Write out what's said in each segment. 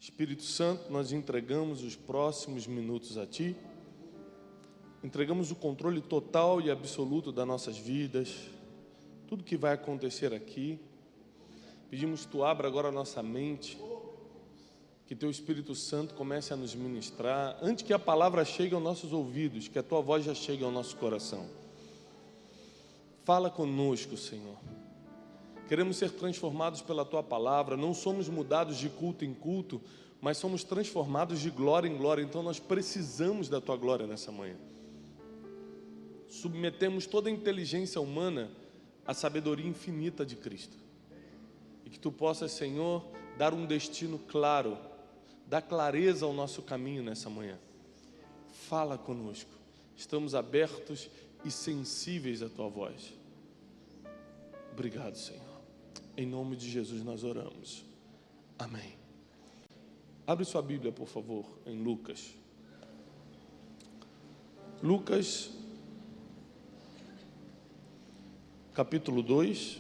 Espírito Santo, nós entregamos os próximos minutos a Ti, entregamos o controle total e absoluto das nossas vidas, tudo que vai acontecer aqui. Pedimos que Tu abra agora a nossa mente, que Teu Espírito Santo comece a nos ministrar, antes que a palavra chegue aos nossos ouvidos, que a Tua voz já chegue ao nosso coração. Fala conosco, Senhor. Queremos ser transformados pela Tua palavra, não somos mudados de culto em culto, mas somos transformados de glória em glória, então nós precisamos da Tua glória nessa manhã. Submetemos toda a inteligência humana à sabedoria infinita de Cristo. E que Tu possas, Senhor, dar um destino claro, dar clareza ao nosso caminho nessa manhã. Fala conosco, estamos abertos e sensíveis à Tua voz. Obrigado, Senhor. Em nome de Jesus nós oramos. Amém. Abre sua Bíblia, por favor, em Lucas. Lucas, capítulo 2.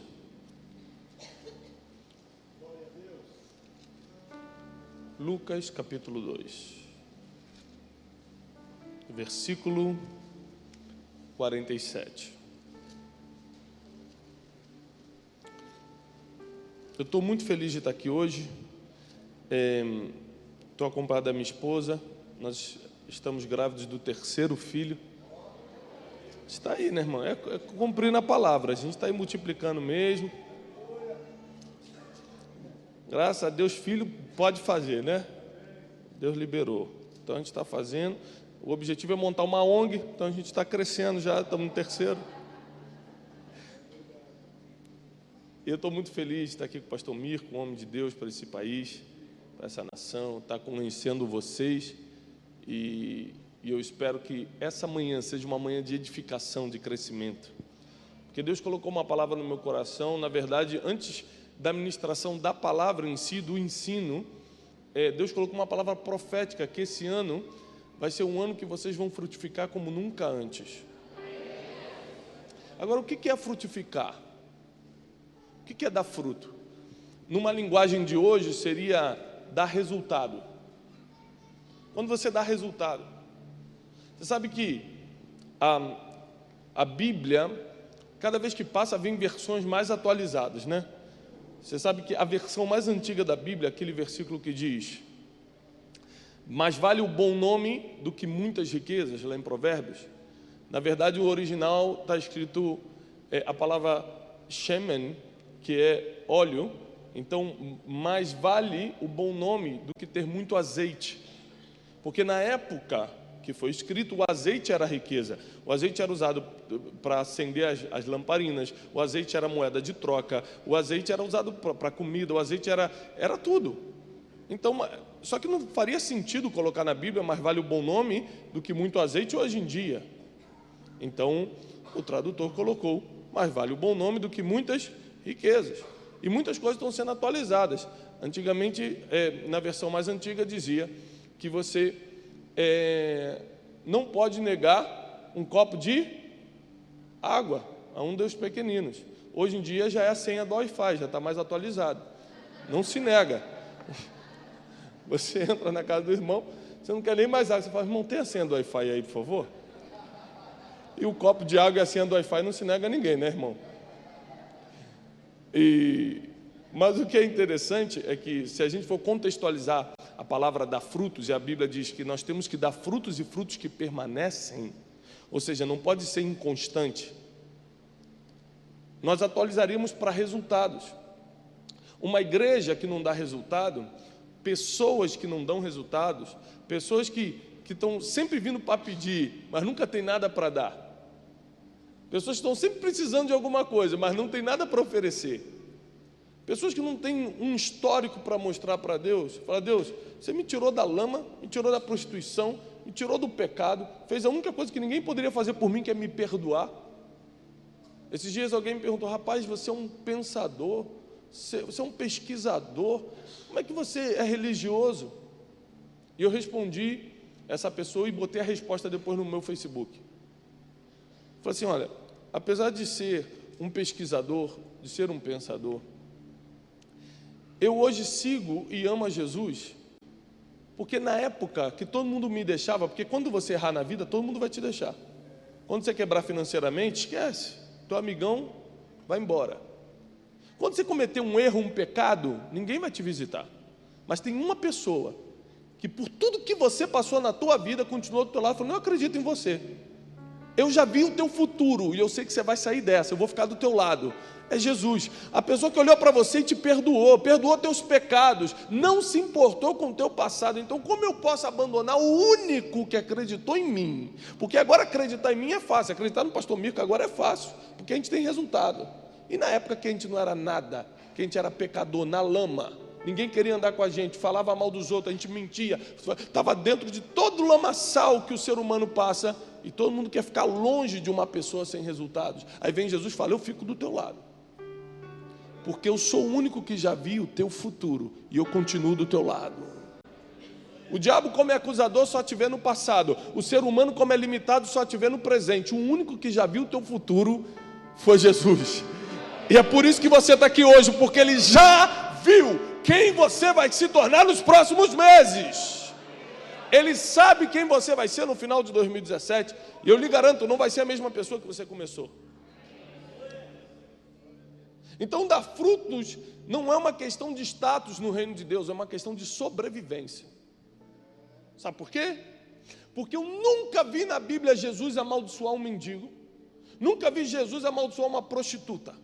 Lucas, capítulo 2. Versículo 47. Eu estou muito feliz de estar aqui hoje. Estou acompanhado da minha esposa. Nós estamos grávidos do 3º filho. Está aí, né, irmão? É cumprindo a palavra. A gente está aí multiplicando mesmo. Graças a Deus, filho pode fazer, né? Deus liberou. Então a gente está fazendo. O objetivo é montar uma ONG. Então a gente está crescendo já. Estamos no 3º. E eu estou muito feliz de estar aqui com o pastor Mirko, um homem de Deus para esse país, para essa nação, estar conhecendo vocês. E eu espero que essa manhã seja uma manhã de edificação, de crescimento. Porque Deus colocou uma palavra no meu coração. Na verdade, antes da ministração da palavra em si, do ensino, Deus colocou uma palavra profética, que esse ano vai ser um ano que vocês vão frutificar como nunca antes. Agora, o que é frutificar? O que é dar fruto? Numa linguagem de hoje, seria dar resultado. Quando você dá resultado, você sabe que a Bíblia, cada vez que passa, vem versões mais atualizadas, né? Você sabe que a versão mais antiga da Bíblia, aquele versículo que diz: mais vale o bom nome do que muitas riquezas, lá em Provérbios. Na verdade, o original está escrito a palavra shemen, que é óleo. Então, mais vale o bom nome do que ter muito azeite. Porque na época que foi escrito, o azeite era riqueza. O azeite era usado para acender as lamparinas, o azeite era moeda de troca, o azeite era usado para comida, o azeite era tudo. Então, só que não faria sentido colocar na Bíblia mais vale o bom nome do que muito azeite hoje em dia. Então, o tradutor colocou mais vale o bom nome do que muitas riquezas. E muitas coisas estão sendo atualizadas. Antigamente, na versão mais antiga, dizia que você não pode negar um copo de água a um dos pequeninos. Hoje em dia já é a senha do Wi-Fi, já está mais atualizado. Não se nega. Você entra na casa do irmão, você não quer nem mais água. Você fala: irmão, tem a senha do Wi-Fi aí, por favor? E o copo de água e a senha do Wi-Fi não se nega a ninguém, né, irmão? Mas o que é interessante é que, se a gente for contextualizar a palavra dar frutos, e a Bíblia diz que nós temos que dar frutos e frutos que permanecem, ou seja, não pode ser inconstante, nós atualizaríamos para resultados. Uma igreja que não dá resultado, pessoas que não dão resultados, pessoas que estão sempre vindo para pedir, mas nunca tem nada para dar. Pessoas que estão sempre precisando de alguma coisa, mas não tem nada para oferecer. Pessoas que não têm um histórico para mostrar para Deus. Fala: Deus, você me tirou da lama, me tirou da prostituição, me tirou do pecado, fez a única coisa que ninguém poderia fazer por mim, que é me perdoar. Esses dias alguém me perguntou: rapaz, você é um pensador, você é um pesquisador, como é que você é religioso? E eu respondi essa pessoa e botei a resposta depois no meu Facebook. Falei assim: olha, apesar de ser um pesquisador, de ser um pensador, eu hoje sigo e amo a Jesus Porque na época que todo mundo me deixava, porque quando você errar na vida, todo mundo vai te deixar. Quando você quebrar financeiramente, esquece. Teu amigão vai embora. Quando você cometer um erro, um pecado, ninguém vai te visitar. Mas tem uma pessoa que por tudo que você passou na tua vida, continuou do teu lado, falando, eu acredito em você. Eu já vi o teu futuro e eu sei que você vai sair dessa, eu vou ficar do teu lado. É Jesus, a pessoa que olhou para você e te perdoou teus pecados, não se importou com o teu passado. Então como eu posso abandonar o único que acreditou em mim? Porque agora acreditar em mim é fácil, acreditar no pastor Mirko agora é fácil, porque a gente tem resultado. E na época que a gente não era nada, que a gente era pecador, na lama, ninguém queria andar com a gente, falava mal dos outros, a gente mentia, estava dentro de todo o lamaçal que o ser humano passa, e todo mundo quer ficar longe de uma pessoa sem resultados. Aí vem Jesus e fala, eu fico do teu lado, porque eu sou o único que já vi o teu futuro, e eu continuo do teu lado. O diabo, como é acusador, só te vê no passado. O ser humano, como é limitado, só te vê no presente. O único que já viu o teu futuro foi Jesus. E é por isso que você está aqui hoje, porque Ele já viu quem você vai se tornar nos próximos meses. Ele sabe quem você vai ser no final de 2017. E eu lhe garanto, não vai ser a mesma pessoa que você começou. Então, dar frutos não é uma questão de status no reino de Deus, é uma questão de sobrevivência. Sabe por quê? Porque eu nunca vi na Bíblia Jesus amaldiçoar um mendigo, nunca vi Jesus amaldiçoar uma prostituta,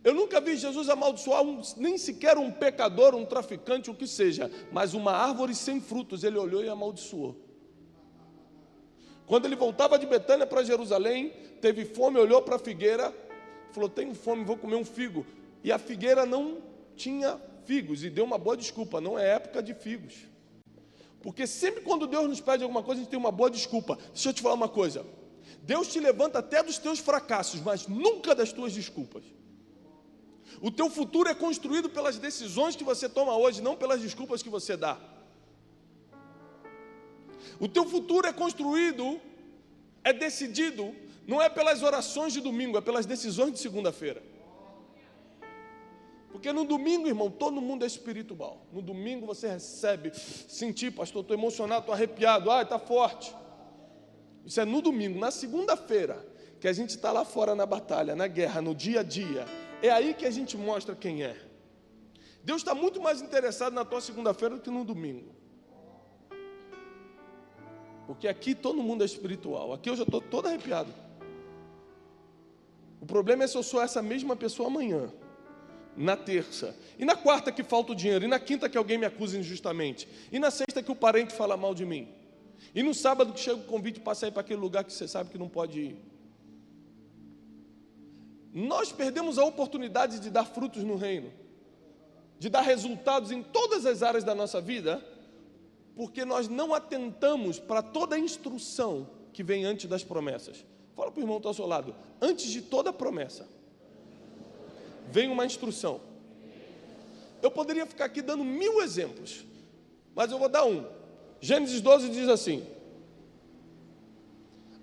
eu nunca vi Jesus amaldiçoar nem sequer um pecador, um traficante, o que seja, mas uma árvore sem frutos ele olhou e amaldiçoou. Quando ele voltava de Betânia para Jerusalém, teve fome, olhou para a figueira, falou, tenho fome, vou comer um figo. E a figueira não tinha figos, e deu uma boa desculpa, não é época de figos. Porque sempre quando Deus nos pede alguma coisa, a gente tem uma boa desculpa. Deixa eu te falar uma coisa, Deus te levanta até dos teus fracassos, mas nunca das tuas desculpas. O teu futuro é construído pelas decisões que você toma hoje, não pelas desculpas que você dá. O teu futuro é construído, é decidido, não é pelas orações de domingo, é pelas decisões de segunda-feira. Porque no domingo, irmão, todo mundo é espiritual. No domingo você recebe, sentir, pastor, estou emocionado, estou arrepiado, está forte. Isso é no domingo. Na segunda-feira, que a gente está lá fora na batalha, na guerra, no dia a dia, é aí que a gente mostra quem é. Deus está muito mais interessado na tua segunda-feira do que no domingo. Porque aqui todo mundo é espiritual. Aqui eu já estou todo arrepiado. O problema é se eu sou essa mesma pessoa amanhã, na terça, e na quarta que falta o dinheiro, e na quinta que alguém me acusa injustamente, e na sexta que o parente fala mal de mim, e no sábado que chega o convite para sair para aquele lugar que você sabe que não pode ir. Nós perdemos a oportunidade de dar frutos no reino, de dar resultados em todas as áreas da nossa vida, porque nós não atentamos para toda a instrução que vem antes das promessas. Fala para o irmão que está ao seu lado, antes de toda promessa, vem uma instrução. Eu poderia ficar aqui dando 1000 exemplos, mas eu vou dar um. Gênesis 12 diz assim,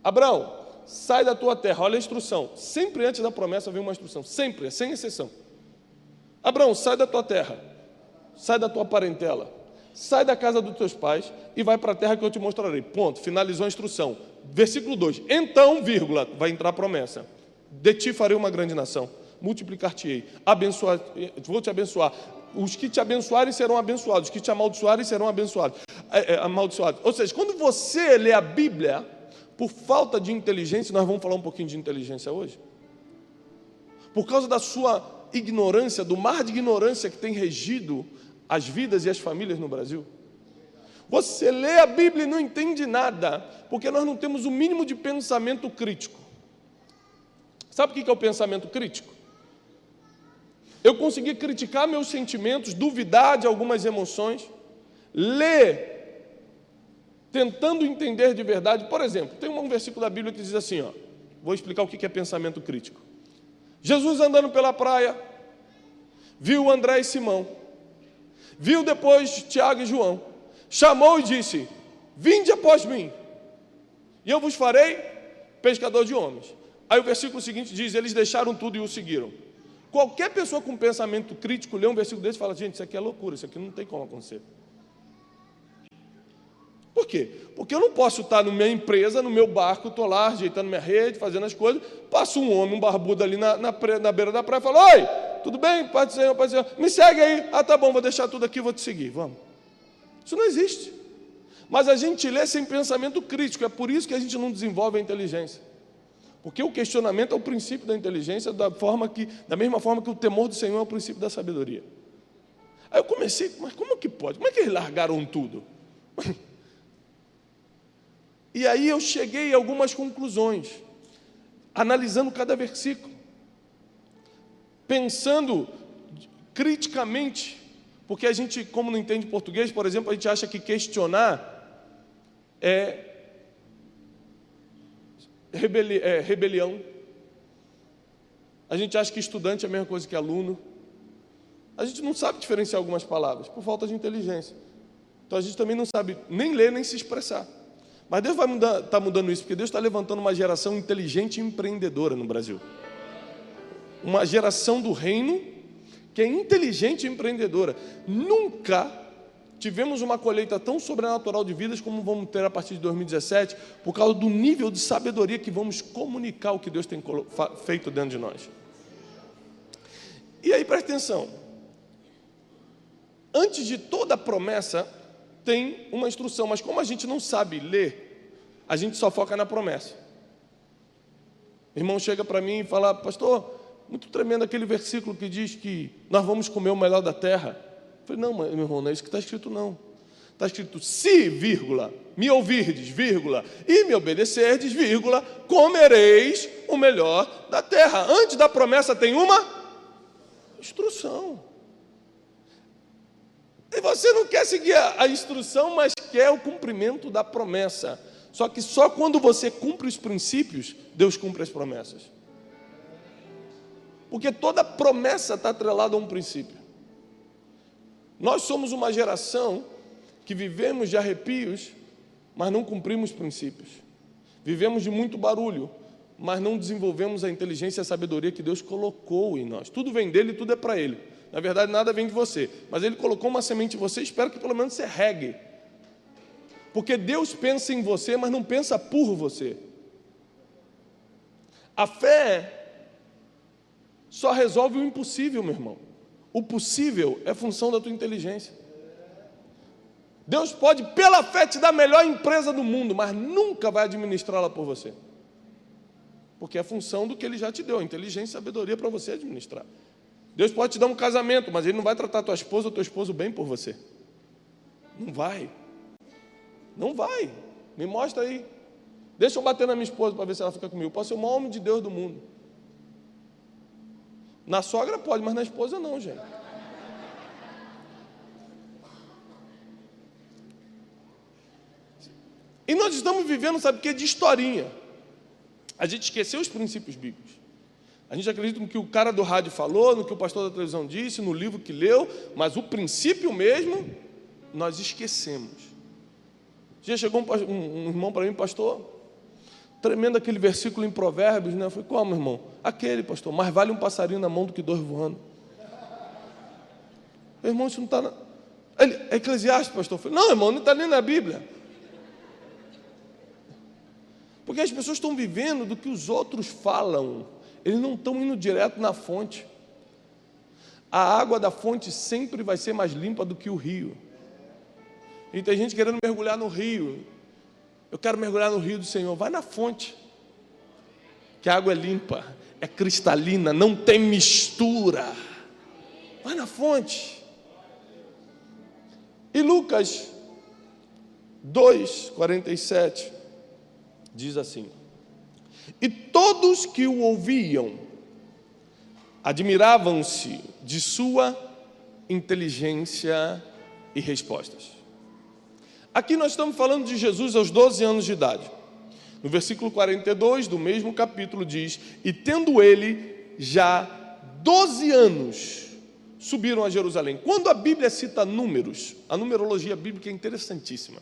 Abraão, sai da tua terra, olha a instrução, sempre antes da promessa vem uma instrução, sempre, sem exceção. Abraão, sai da tua terra, sai da tua parentela, sai da casa dos teus pais e vai para a terra que eu te mostrarei. Ponto, finalizou a instrução. Versículo 2, então, vírgula, vai entrar a promessa, de ti farei uma grande nação, multiplicar-te-ei, vou te abençoar, os que te abençoarem serão abençoados, os que te amaldiçoarem serão abençoados. Ou seja, quando você lê a Bíblia, por falta de inteligência, nós vamos falar um pouquinho de inteligência hoje, por causa da sua ignorância, do mar de ignorância que tem regido as vidas e as famílias no Brasil, você lê a Bíblia e não entende nada, porque nós não temos o mínimo de pensamento crítico. Sabe o que é o pensamento crítico? Eu consegui criticar meus sentimentos, duvidar de algumas emoções, ler tentando entender de verdade. Por exemplo, tem um versículo da Bíblia que diz assim, vou explicar o que é pensamento crítico. Jesus andando pela praia, viu André e Simão, viu depois Tiago e João, chamou e disse, vinde após mim, e eu vos farei pescador de homens. Aí o versículo seguinte diz, eles deixaram tudo e o seguiram. Qualquer pessoa com pensamento crítico lê um versículo desse e fala, gente, isso aqui é loucura, isso aqui não tem como acontecer. Por quê? Porque eu não posso estar na minha empresa, no meu barco, estou lá ajeitando minha rede, fazendo as coisas, passa um homem, um barbudo ali na beira da praia e fala: oi, tudo bem? Paz do Senhor, paz do Senhor. Me segue aí. Ah, tá bom, vou deixar tudo aqui, vou te seguir. Vamos. Isso não existe. Mas a gente lê sem pensamento crítico, é por isso que a gente não desenvolve a inteligência. Porque o questionamento é o princípio da inteligência, da mesma forma que o temor do Senhor é o princípio da sabedoria. Aí eu comecei, mas como que pode? Como é que eles largaram tudo? E aí eu cheguei a algumas conclusões, analisando cada versículo, pensando criticamente, porque a gente, como não entende português, por exemplo, a gente acha que questionar é rebelião. A gente acha que estudante é a mesma coisa que aluno. A gente não sabe diferenciar algumas palavras, por falta de inteligência. Então a gente também não sabe nem ler, nem se expressar. Mas Deus vai estar mudando isso, porque Deus está levantando uma geração inteligente e empreendedora no Brasil. Uma geração do reino que é inteligente e empreendedora. Nunca tivemos uma colheita tão sobrenatural de vidas como vamos ter a partir de 2017, por causa do nível de sabedoria que vamos comunicar o que Deus tem feito dentro de nós. E aí, presta atenção. Antes de toda a promessa, tem uma instrução, mas como a gente não sabe ler, a gente só foca na promessa. O irmão chega para mim e fala: pastor, muito tremendo aquele versículo que diz que nós vamos comer o melhor da terra. Eu falei: não, meu irmão, não é isso que está escrito, não. Está escrito: se, vírgula, me ouvirdes, vírgula, e me obedecerdes, vírgula, comereis o melhor da terra. Antes da promessa tem uma instrução. E você não quer seguir a instrução, mas quer o cumprimento da promessa. Só que só quando você cumpre os princípios, Deus cumpre as promessas. Porque toda promessa está atrelada a um princípio. Nós somos uma geração que vivemos de arrepios, mas não cumprimos princípios. Vivemos de muito barulho, mas não desenvolvemos a inteligência e a sabedoria que Deus colocou em nós. Tudo vem dele e tudo é para ele. Na verdade, nada vem de você, mas ele colocou uma semente em você, espero que pelo menos você regue. Porque Deus pensa em você, mas não pensa por você. A fé só resolve o impossível, meu irmão. O possível é função da tua inteligência. Deus pode, pela fé, te dar a melhor empresa do mundo, mas nunca vai administrá-la por você. Porque é função do que Ele já te deu, a inteligência e a sabedoria para você administrar. Deus pode te dar um casamento, mas Ele não vai tratar tua esposa ou teu esposo bem por você. Não vai. Não vai. Me mostra aí. Deixa eu bater na minha esposa para ver se ela fica comigo. Eu posso ser o maior homem de Deus do mundo. Na sogra pode, mas na esposa não, gente. E nós estamos vivendo, sabe o que? De historinha. A gente esqueceu os princípios bíblicos. A gente acredita no que o cara do rádio falou, no que o pastor da televisão disse, no livro que leu, mas o princípio mesmo, nós esquecemos. Já chegou um irmão para mim: pastor, tremendo aquele versículo em Provérbios, né? Eu falei: como, irmão? Aquele, pastor: mais vale um passarinho na mão do que dois voando. Meu irmão, isso não está... É Eclesiastes, pastor. Eu falei: não, irmão, não está nem na Bíblia. Porque as pessoas estão vivendo do que os outros falam. Eles não estão indo direto na fonte. A água da fonte sempre vai ser mais limpa do que o rio. E tem gente querendo mergulhar no rio. Eu quero mergulhar no rio do Senhor. Vai na fonte, que a água é limpa, é cristalina, não tem mistura. Vai na fonte. E Lucas 2:47 diz assim: e todos que o ouviam admiravam-se de sua inteligência e respostas. Aqui nós estamos falando de Jesus aos 12 anos de idade. No versículo 42 do mesmo capítulo diz: e tendo ele já 12 anos, subiram a Jerusalém. Quando a Bíblia cita números, a numerologia bíblica é interessantíssima.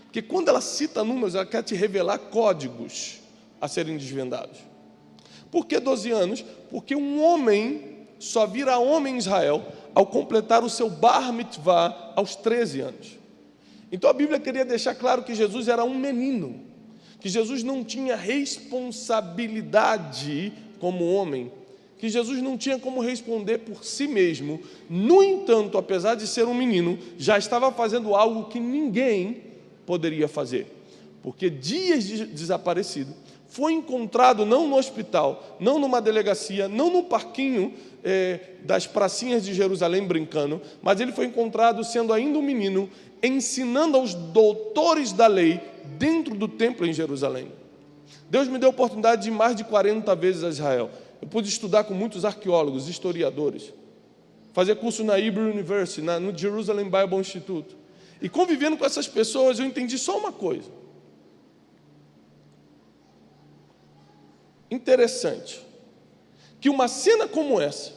Porque quando ela cita números, ela quer te revelar códigos a serem desvendados. Por que 12 anos? Porque um homem só vira homem em Israel ao completar o seu bar mitzvah aos 13 anos. Então a Bíblia queria deixar claro que Jesus era um menino, que Jesus não tinha responsabilidade como homem, que Jesus não tinha como responder por si mesmo. No entanto, apesar de ser um menino, já estava fazendo algo que ninguém poderia fazer, porque dias de desaparecido, foi encontrado não no hospital, não numa delegacia, não no parquinho das pracinhas de Jerusalém brincando, mas ele foi encontrado sendo ainda um menino, ensinando aos doutores da lei dentro do templo em Jerusalém. Deus me deu a oportunidade de ir mais de 40 vezes a Israel. Eu pude estudar com muitos arqueólogos, historiadores, fazer curso na Hebrew University, no Jerusalem Bible Institute. E convivendo com essas pessoas, eu entendi só uma coisa interessante, que uma cena como essa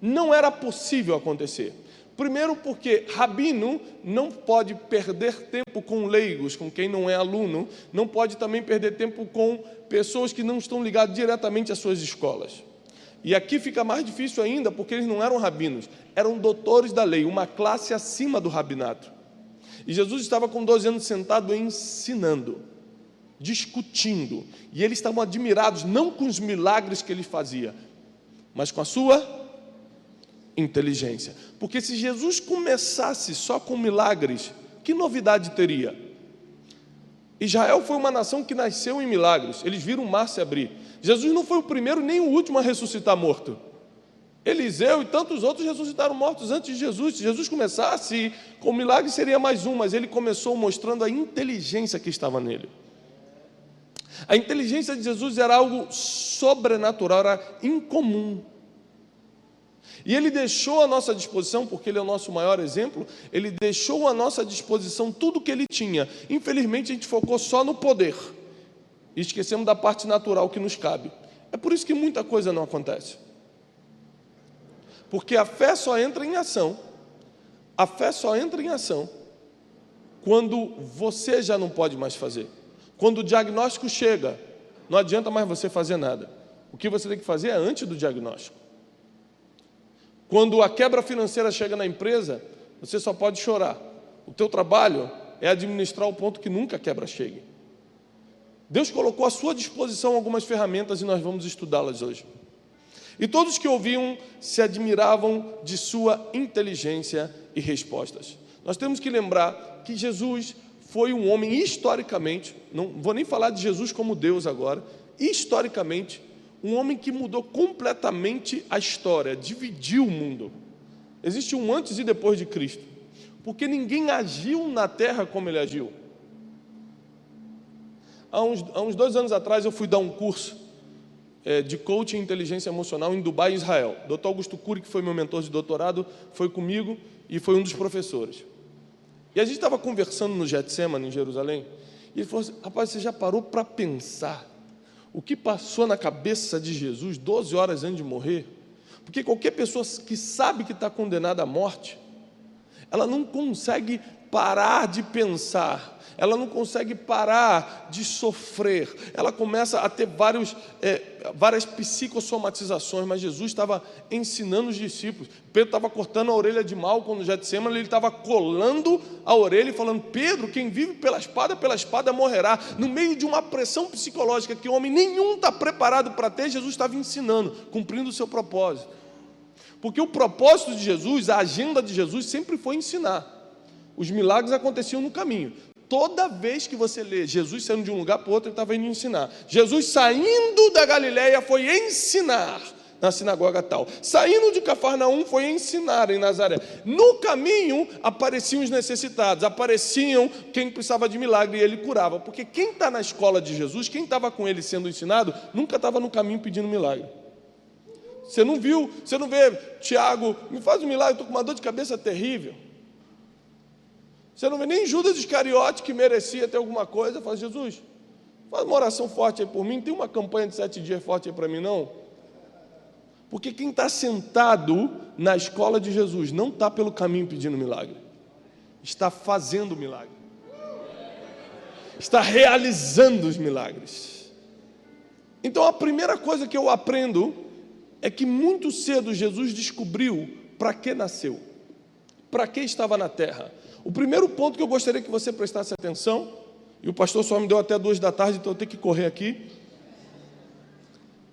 não era possível acontecer. Primeiro porque rabino não pode perder tempo com leigos, com quem não é aluno, não pode também perder tempo com pessoas que não estão ligadas diretamente às suas escolas. E aqui fica mais difícil ainda, porque eles não eram rabinos, eram doutores da lei, uma classe acima do rabinato. E Jesus estava com 12 anos sentado ensinando, discutindo, e eles estavam admirados, não com os milagres que ele fazia, mas com a sua inteligência. Porque se Jesus começasse só com milagres, que novidade teria? Israel foi uma nação que nasceu em milagres, eles viram o mar se abrir. Jesus não foi o primeiro nem o último a ressuscitar morto. Eliseu e tantos outros ressuscitaram mortos antes de Jesus. Se Jesus começasse com milagres, seria mais um, mas ele começou mostrando a inteligência que estava nele. A inteligência de Jesus era algo sobrenatural, era incomum. E ele deixou à nossa disposição, porque ele é o nosso maior exemplo, ele deixou à nossa disposição tudo o que ele tinha. Infelizmente, a gente focou só no poder e esquecemos da parte natural que nos cabe. É por isso que muita coisa não acontece. Porque a fé só entra em ação. A fé só entra em ação quando você já não pode mais fazer. Quando o diagnóstico chega, não adianta mais você fazer nada. O que você tem que fazer é antes do diagnóstico. Quando a quebra financeira chega na empresa, você só pode chorar. O teu trabalho é administrar o ponto que nunca a quebra chegue. Deus colocou à sua disposição algumas ferramentas e nós vamos estudá-las hoje. E todos que ouviam se admiravam de sua inteligência e respostas. Nós temos que lembrar que Jesus foi um homem, historicamente, não vou nem falar de Jesus como Deus agora, historicamente, um homem que mudou completamente a história, dividiu o mundo. Existe um antes e depois de Cristo, porque ninguém agiu na terra como ele agiu. Há uns 2 anos atrás eu fui dar um curso de coaching e inteligência emocional em Dubai, Israel. Dr. Augusto Cury, que foi meu mentor de doutorado, foi comigo e foi um dos professores. E a gente estava conversando no Getsemane, em Jerusalém, e ele falou assim: rapaz, você já parou para pensar o que passou na cabeça de Jesus 12 horas antes de morrer? Porque qualquer pessoa que sabe que está condenada à morte, ela não consegue parar de pensar, ela não consegue parar de sofrer, ela começa a ter várias psicossomatizações, mas Jesus estava ensinando os discípulos. Pedro estava cortando a orelha de Malco no Getsemane, ele estava colando a orelha e falando: Pedro, quem vive pela espada morrerá. No meio de uma pressão psicológica que homem nenhum está preparado para ter, Jesus estava ensinando, cumprindo o seu propósito. Porque o propósito de Jesus, a agenda de Jesus sempre foi ensinar. Os milagres aconteciam no caminho. Toda vez que você lê Jesus saindo de um lugar para o outro, ele estava indo ensinar. Jesus saindo da Galileia foi ensinar na sinagoga tal. Saindo de Cafarnaum foi ensinar em Nazaré. No caminho apareciam os necessitados, apareciam quem precisava de milagre e ele curava. Porque quem está na escola de Jesus, quem estava com ele sendo ensinado, nunca estava no caminho pedindo milagre. Você não vê, Tiago, me faz um milagre, estou com uma dor de cabeça terrível. Você não vê nem Judas Iscariote, que merecia ter alguma coisa, fala: Jesus, faz uma oração forte aí por mim, tem uma campanha de 7 dias forte aí para mim, não? Porque quem está sentado na escola de Jesus não está pelo caminho pedindo milagre, está fazendo milagre, está realizando os milagres. Então a primeira coisa que eu aprendo é que muito cedo Jesus descobriu para que nasceu. para que estava na terra. O primeiro ponto que eu gostaria que você prestasse atenção, e o pastor só me deu até 2 da tarde, então eu tenho que correr aqui,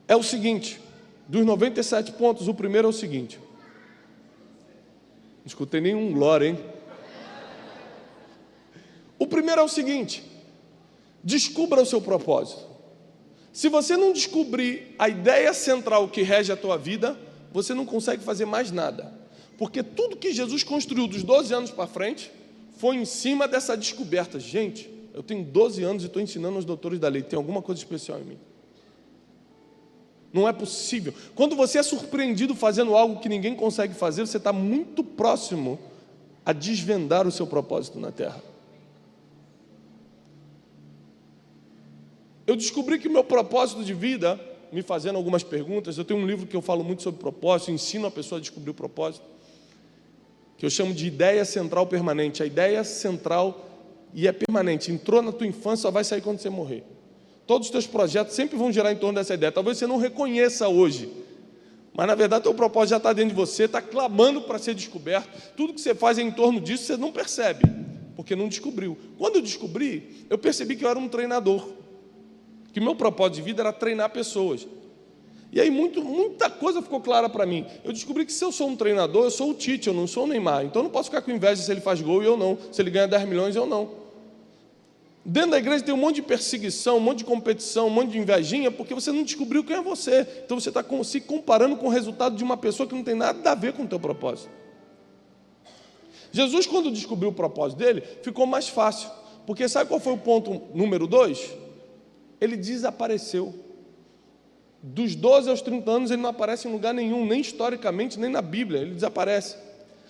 é o seguinte: dos 97 pontos, o primeiro é o seguinte. Não escutei nenhum glória, hein? O primeiro é o seguinte: descubra o seu propósito. Se você não descobrir a ideia central que rege a tua vida, você não consegue fazer mais nada. Porque tudo que Jesus construiu dos 12 anos para frente foi em cima dessa descoberta. Gente, eu tenho 12 anos e estou ensinando aos doutores da lei. Tem alguma coisa especial em mim? Não é possível. Quando você é surpreendido fazendo algo que ninguém consegue fazer, você está muito próximo a desvendar o seu propósito na terra. Eu descobri que o meu propósito de vida, me fazendo algumas perguntas, eu tenho um livro que eu falo muito sobre propósito, ensino a pessoa a descobrir o propósito, que eu chamo de ideia central permanente. A ideia central e é permanente, entrou na tua infância, só vai sair quando você morrer. Todos os teus projetos sempre vão girar em torno dessa ideia. Talvez você não reconheça hoje, mas na verdade o teu propósito já está dentro de você, está clamando para ser descoberto. Tudo que você faz é em torno disso, você não percebe, porque não descobriu. Quando eu descobri, eu percebi que eu era um treinador, que meu propósito de vida era treinar pessoas. E aí muita coisa ficou clara para mim. Eu descobri que se eu sou um treinador, eu sou o Tite, eu não sou o Neymar. Então eu não posso ficar com inveja se ele faz gol e eu não, se ele ganha 10 milhões eu não. Dentro da igreja tem um monte de perseguição, um monte de competição, um monte de invejinha, porque você não descobriu quem é você. Então você está se comparando com o resultado de uma pessoa que não tem nada a ver com o teu propósito. Jesus, quando descobriu o propósito dele, ficou mais fácil. Porque sabe qual foi o ponto número 2? Ele desapareceu. Dos 12 aos 30 anos ele não aparece em lugar nenhum, nem historicamente, nem na Bíblia, ele desaparece.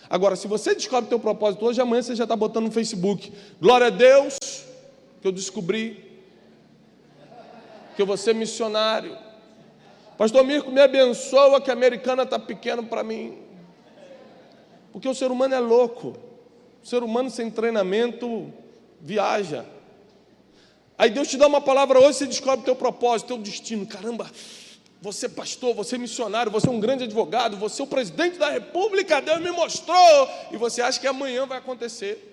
Agora, se você descobre o teu propósito hoje, amanhã você já está botando no Facebook: glória a Deus, que eu descobri que eu vou ser missionário. Pastor Mirko, me abençoa que a Americana está pequena para mim. Porque o ser humano é louco. O ser humano sem treinamento viaja. Aí Deus te dá uma palavra hoje, você descobre o teu propósito, teu destino. Caramba, você é pastor, você é missionário, você é um grande advogado, você é o presidente da república, Deus me mostrou. E você acha que amanhã vai acontecer.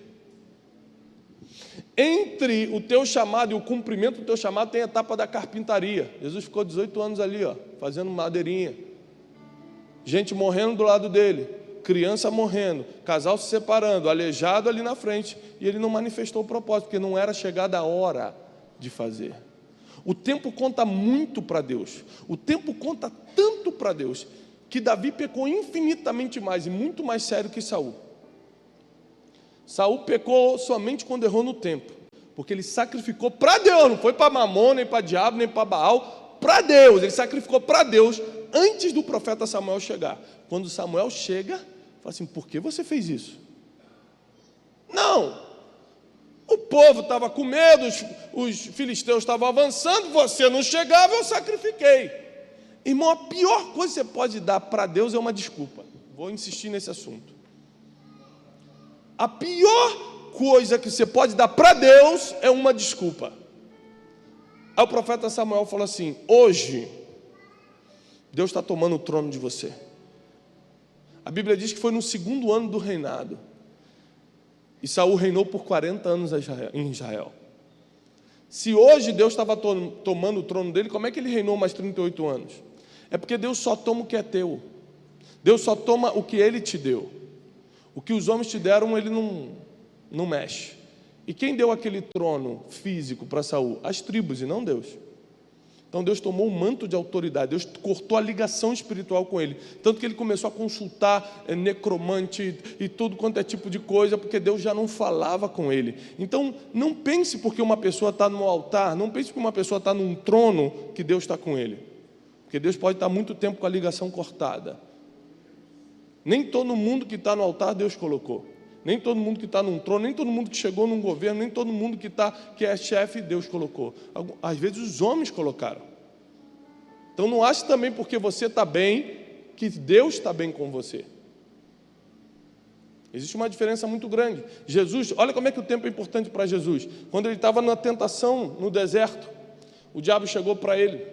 Entre o teu chamado e o cumprimento do teu chamado tem a etapa da carpintaria. Jesus ficou 18 anos ali, fazendo madeirinha. Gente morrendo do lado dele, criança morrendo, casal se separando, aleijado ali na frente. E ele não manifestou o propósito, porque não era chegada a hora de fazer. O tempo conta muito para Deus. O tempo conta tanto para Deus, que Davi pecou infinitamente mais e muito mais sério que Saul. Saul pecou somente quando errou no tempo, porque ele sacrificou para Deus, não foi para Mamon, nem para diabo, nem para Baal, para Deus. Ele sacrificou para Deus antes do profeta Samuel chegar. Quando Samuel chega, fala assim: por que você fez isso? Não, o povo estava com medo, os filisteus estavam avançando, você não chegava, eu sacrifiquei. Irmão, a pior coisa que você pode dar para Deus é uma desculpa. Vou insistir nesse assunto. A pior coisa que você pode dar para Deus é uma desculpa. Aí o profeta Samuel falou assim: hoje Deus está tomando o trono de você. A Bíblia diz que foi no 2º ano do reinado. E Saul reinou por 40 anos em Israel. Se hoje Deus estava tomando o trono dele, como é que ele reinou mais 38 anos? É porque Deus só toma o que é teu. Deus só toma o que ele te deu. O que os homens te deram, ele não mexe. E quem deu aquele trono físico para Saul? As tribos, e não Deus. Então Deus tomou um manto de autoridade, Deus cortou a ligação espiritual com ele, tanto que ele começou a consultar necromante e tudo quanto é tipo de coisa, porque Deus já não falava com ele. Então não pense porque uma pessoa está no altar, não pense porque uma pessoa está num trono que Deus está com ele, porque Deus pode estar muito tempo com a ligação cortada. Nem todo mundo que está no altar Deus colocou, nem todo mundo que está num trono, nem todo mundo que chegou num governo, nem todo mundo que é chefe Deus colocou. Às vezes os homens colocaram. Então não ache também porque você está bem que Deus está bem com você. Existe uma diferença muito grande. Jesus, olha como é que o tempo é importante para Jesus. Quando ele estava na tentação no deserto, o diabo chegou para ele,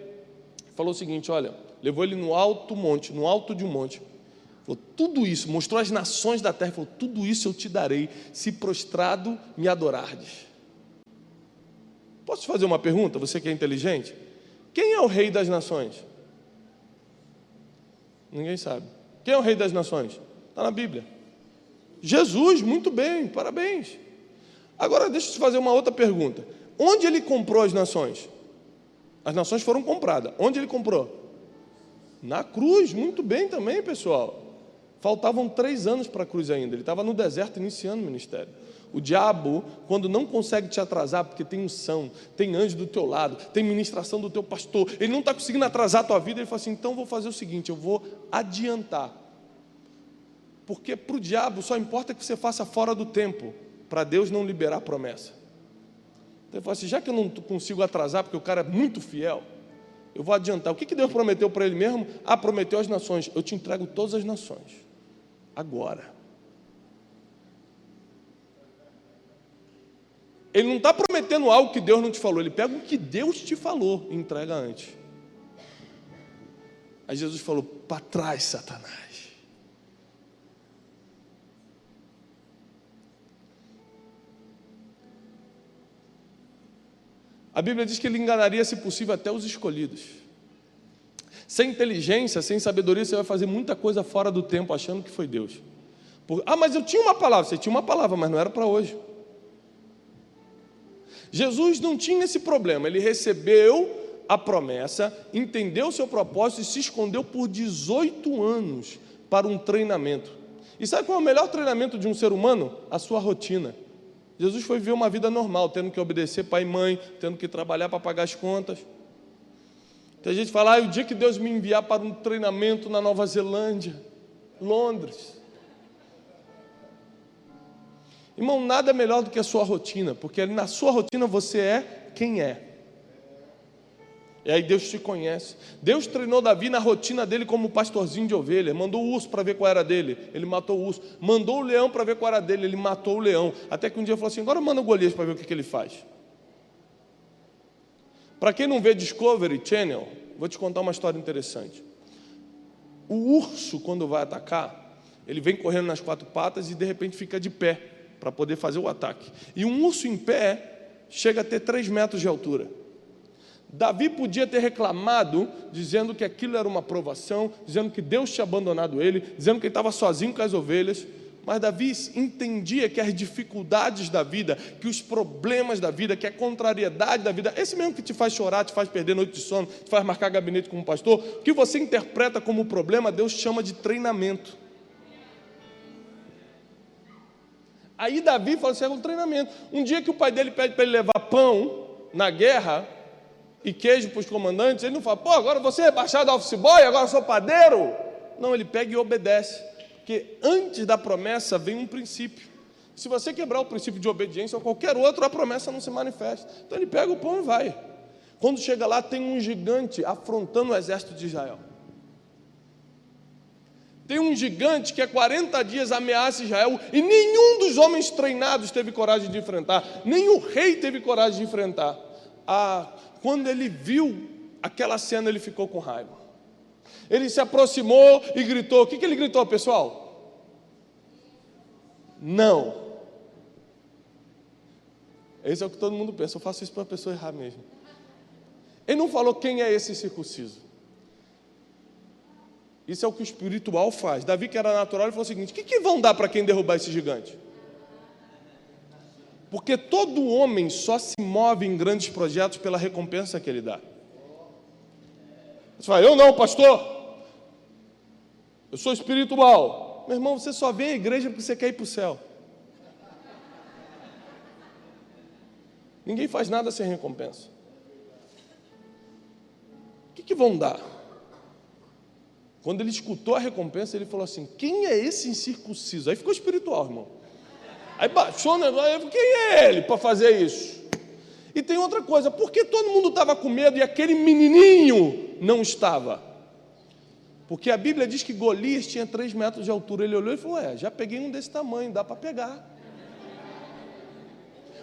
falou o seguinte: olha, levou ele no alto monte, no alto de um monte. Falou, tudo isso, mostrou as nações da terra, falou, tudo isso eu te darei, se prostrado me adorardes. Posso te fazer uma pergunta, você que é inteligente? Quem é o rei das nações? Ninguém sabe. Quem é o rei das nações? Está na Bíblia. Jesus, muito bem, parabéns. Agora deixa eu te fazer uma outra pergunta. Onde ele comprou as nações? As nações foram compradas. Onde ele comprou? Na cruz, muito bem também, pessoal. Faltavam 3 anos para a cruz ainda. Ele estava no deserto iniciando o ministério. O diabo, quando não consegue te atrasar, porque tem unção, tem anjo do teu lado, tem ministração do teu pastor, ele não está conseguindo atrasar a tua vida, ele fala assim, então vou fazer o seguinte, eu vou adiantar. Porque para o diabo só importa que você faça fora do tempo, para Deus não liberar a promessa. Então ele fala assim, já que eu não consigo atrasar, porque o cara é muito fiel, eu vou adiantar. O que Deus prometeu para ele mesmo? Prometeu às nações, eu te entrego todas as nações. Agora. Ele não está prometendo algo que Deus não te falou, ele pega o que Deus te falou e entrega antes. Aí Jesus falou, para trás, Satanás. A Bíblia diz que ele enganaria, se possível, até os escolhidos. Sem inteligência, sem sabedoria, você vai fazer muita coisa fora do tempo, achando que foi Deus. Mas eu tinha uma palavra. Você tinha uma palavra, mas não era para hoje. Jesus não tinha esse problema. Ele recebeu a promessa, entendeu o seu propósito e se escondeu por 18 anos para um treinamento. E sabe qual é o melhor treinamento de um ser humano? A sua rotina. Jesus foi viver uma vida normal, tendo que obedecer pai e mãe, tendo que trabalhar para pagar as contas. Tem gente que fala, o dia que Deus me enviar para um treinamento na Nova Zelândia, Londres. Irmão, nada é melhor do que a sua rotina, porque na sua rotina você é quem é. E aí Deus te conhece. Deus treinou Davi na rotina dele como pastorzinho de ovelha. Mandou o urso para ver qual era dele, ele matou o urso. Mandou o leão para ver qual era dele, ele matou o leão. Até que um dia falou assim, agora manda o Golias para ver o que ele faz. Para quem não vê Discovery Channel, vou te contar uma história interessante. O urso, quando vai atacar, ele vem correndo nas 4 patas e de repente fica de pé para poder fazer o ataque. E um urso em pé chega a ter 3 metros de altura. Davi podia ter reclamado, dizendo que aquilo era uma provação, dizendo que Deus tinha abandonado ele, dizendo que ele estava sozinho com as ovelhas. Mas Davi entendia que as dificuldades da vida, que os problemas da vida, que a contrariedade da vida, esse mesmo que te faz chorar, te faz perder noite de sono, te faz marcar gabinete como pastor, o que você interpreta como problema, Deus chama de treinamento. Aí Davi fala assim, é um treinamento. Um dia que o pai dele pede para ele levar pão na guerra e queijo para os comandantes, ele não fala, agora você é baixado office boy, agora eu sou padeiro. Não, ele pega e obedece. Porque antes da promessa vem um princípio. Se você quebrar o princípio de obediência ou qualquer outro, a promessa não se manifesta. Então ele pega o pão e vai. Quando chega lá, tem um gigante afrontando o exército de Israel. Tem um gigante que há 40 dias ameaça Israel e nenhum dos homens treinados teve coragem de enfrentar. Nem o rei teve coragem de enfrentar. Quando ele viu aquela cena, ele ficou com raiva. Ele se aproximou e gritou. O que ele gritou, pessoal? Não. Esse é o que todo mundo pensa. Eu faço isso para a pessoa errar mesmo. Ele não falou quem é esse incircunciso. Isso é o que o espiritual faz. Davi, que era natural, ele falou o seguinte, o que vão dar para quem derrubar esse gigante? Porque todo homem só se move em grandes projetos pela recompensa que ele dá. Você fala, eu não, pastor. Eu sou espiritual. Meu irmão, você só vem à igreja porque você quer ir para o céu. Ninguém faz nada sem recompensa. O que vão dar? Quando ele escutou a recompensa, ele falou assim, quem é esse incircunciso? Aí ficou espiritual, irmão. Aí baixou o negócio, quem é ele para fazer isso? E tem outra coisa, por que todo mundo estava com medo e aquele menininho não estava? Porque a Bíblia diz que Golias tinha 3 metros de altura. Ele olhou e falou, já peguei um desse tamanho, dá para pegar.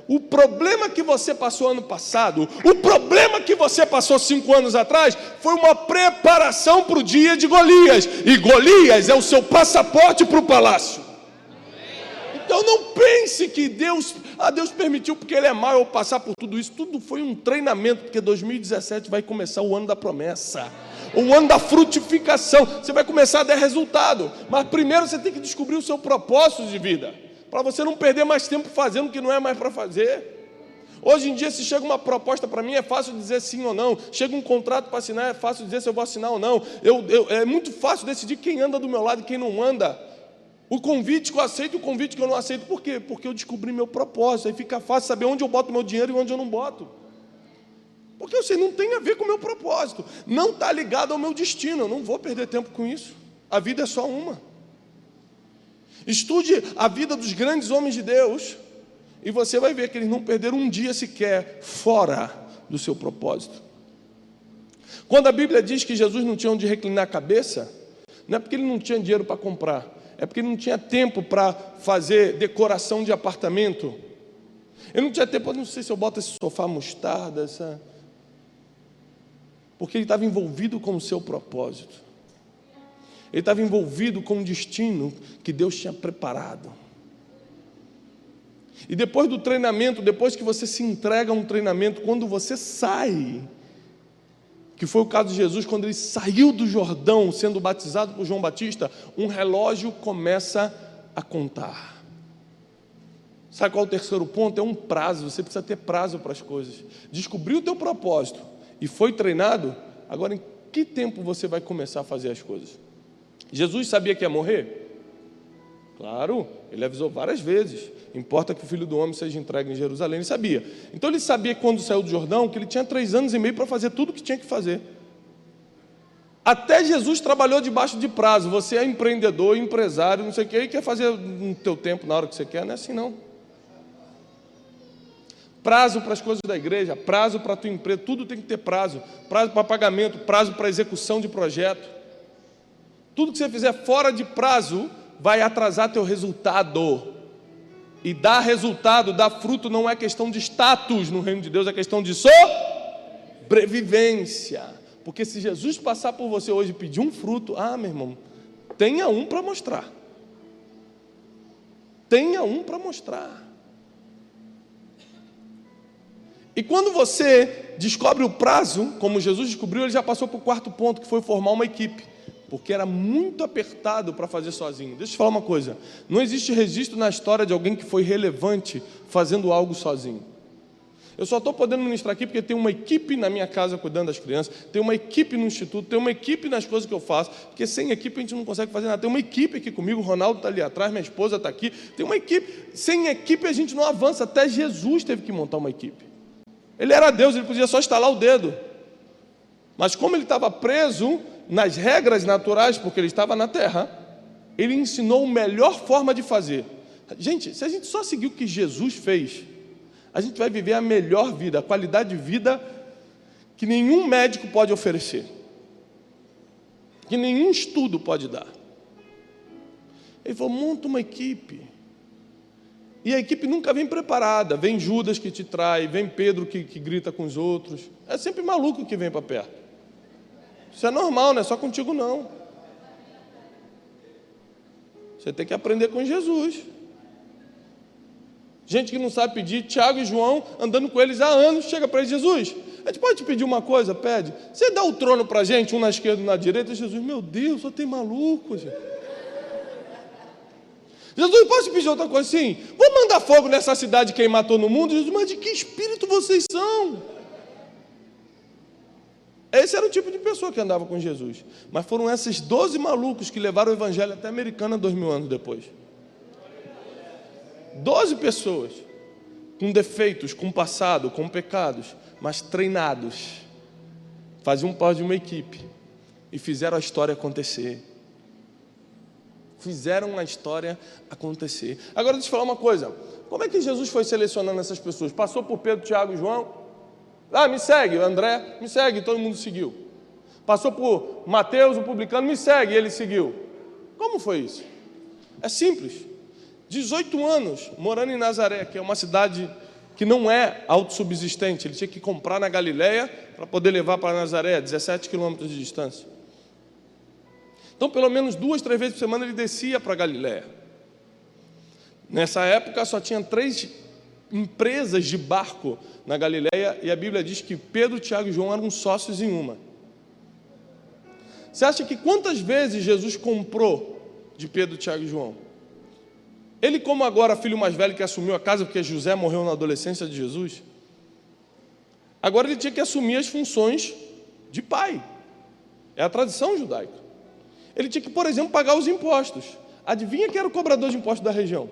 O problema que você passou ano passado, o problema que você passou 5 anos atrás, foi uma preparação para o dia de Golias. E Golias é o seu passaporte para o palácio. Então não pense que Deus permitiu porque Ele é mau eu passar por tudo isso. Tudo foi um treinamento, porque 2017 vai começar o ano da promessa, o ano da frutificação. Você vai começar a dar resultado, mas primeiro você tem que descobrir o seu propósito de vida, para você não perder mais tempo fazendo o que não é mais para fazer. Hoje em dia, se chega uma proposta para mim, é fácil dizer sim ou não. Chega um contrato para assinar, é fácil dizer se eu vou assinar ou não. É muito fácil decidir quem anda do meu lado e quem não anda. O convite que eu aceito e o convite que eu não aceito. Por quê? Porque eu descobri meu propósito. Aí fica fácil saber onde eu boto meu dinheiro e onde eu não boto. Porque eu sei, não tem a ver com o meu propósito. Não está ligado ao meu destino. Eu não vou perder tempo com isso. A vida é só uma. Estude a vida dos grandes homens de Deus e você vai ver que eles não perderam um dia sequer fora do seu propósito. Quando a Bíblia diz que Jesus não tinha onde reclinar a cabeça, não é porque ele não tinha dinheiro para comprar, é porque ele não tinha tempo para fazer decoração de apartamento. Ele não tinha tempo, não sei se eu boto esse sofá mostarda, porque ele estava envolvido com o seu propósito. Ele estava envolvido com o destino que Deus tinha preparado. E depois do treinamento, depois que você se entrega a um treinamento, quando você sai, que foi o caso de Jesus, quando ele saiu do Jordão, sendo batizado por João Batista, um relógio começa a contar. Sabe qual é o terceiro ponto? É um prazo, você precisa ter prazo para as coisas. Descobriu o teu propósito e foi treinado, agora em que tempo você vai começar a fazer as coisas? Jesus sabia que ia morrer? Claro, ele avisou várias vezes. Importa que o Filho do Homem seja entregue em Jerusalém. Ele sabia. Então ele sabia que quando saiu do Jordão, que ele tinha 3 anos e meio para fazer tudo o que tinha que fazer. Até Jesus trabalhou debaixo de prazo. Você é empreendedor, empresário, não sei o que, e quer fazer no teu tempo, na hora que você quer. Não é assim não. Prazo para as coisas da igreja, prazo para a tua empresa, tudo tem que ter prazo. Prazo para pagamento, prazo para execução de projeto. Tudo que você fizer fora de prazo vai atrasar teu resultado. E dar resultado, dar fruto não é questão de status no reino de Deus, é questão de sobrevivência. Porque se Jesus passar por você hoje e pedir um fruto, meu irmão, tenha um para mostrar. Tenha um para mostrar. E quando você descobre o prazo, como Jesus descobriu, ele já passou para o 4º ponto, que foi formar uma equipe. Porque era muito apertado para fazer sozinho. Deixa eu te falar uma coisa. Não existe registro na história de alguém que foi relevante fazendo algo sozinho. Eu só estou podendo ministrar aqui porque tem uma equipe na minha casa cuidando das crianças, tem uma equipe no instituto, tem uma equipe nas coisas que eu faço, porque sem equipe a gente não consegue fazer nada. Tem uma equipe aqui comigo, o Ronaldo está ali atrás, minha esposa está aqui. Tem uma equipe. Sem equipe a gente não avança. Até Jesus teve que montar uma equipe. Ele era Deus, ele podia só estalar o dedo. Mas como ele estava preso nas regras naturais, porque ele estava na terra, ele ensinou a melhor forma de fazer. Gente, se a gente só seguir o que Jesus fez, a gente vai viver a melhor vida, a qualidade de vida que nenhum médico pode oferecer, que nenhum estudo pode dar. Ele falou, monta uma equipe. E a equipe nunca vem preparada. Vem Judas que te trai, vem Pedro que grita com os outros. É sempre maluco que vem para perto. Isso é normal, não é só contigo não. Você tem que aprender com Jesus. Gente que não sabe pedir, Tiago e João, andando com eles há anos, chega para eles, Jesus, a gente pode te pedir uma coisa? Pede. Você dá o trono para a gente, um na esquerda e um na direita? Jesus, meu Deus, só tem maluco, gente. Jesus, posso te pedir outra coisa? Sim. Vou mandar fogo nessa cidade queimar todo mundo? Jesus, mas de que espírito vocês são? Esse era o tipo de pessoa que andava com Jesus. Mas foram esses 12 malucos que levaram o evangelho até a Americana 2000 anos depois. 12 pessoas com defeitos, com passado, com pecados, mas treinados. Faziam parte de uma equipe e fizeram a história acontecer. Fizeram a história acontecer. Agora deixa eu falar uma coisa. Como é que Jesus foi selecionando essas pessoas? Passou por Pedro, Tiago e João? Me segue, André, me segue, todo mundo seguiu. Passou por Mateus, o publicano, me segue, ele seguiu. Como foi isso? É simples. 18 anos, morando em Nazaré, que é uma cidade que não é autossubsistente. Ele tinha que comprar na Galileia para poder levar para Nazaré, 17 quilômetros de distância. Então, pelo menos 2, 3 vezes por semana ele descia para a Galileia. Nessa época só tinha 3 empresas de barco na Galileia, e a Bíblia diz que Pedro, Tiago e João eram sócios em uma. Você acha que quantas vezes Jesus comprou de Pedro, Tiago e João? Ele, como agora filho mais velho que assumiu a casa, porque José morreu na adolescência de Jesus, agora ele tinha que assumir as funções de pai. É a tradição judaica. Ele tinha que, por exemplo, pagar os impostos. Adivinha quem era o cobrador de impostos da região?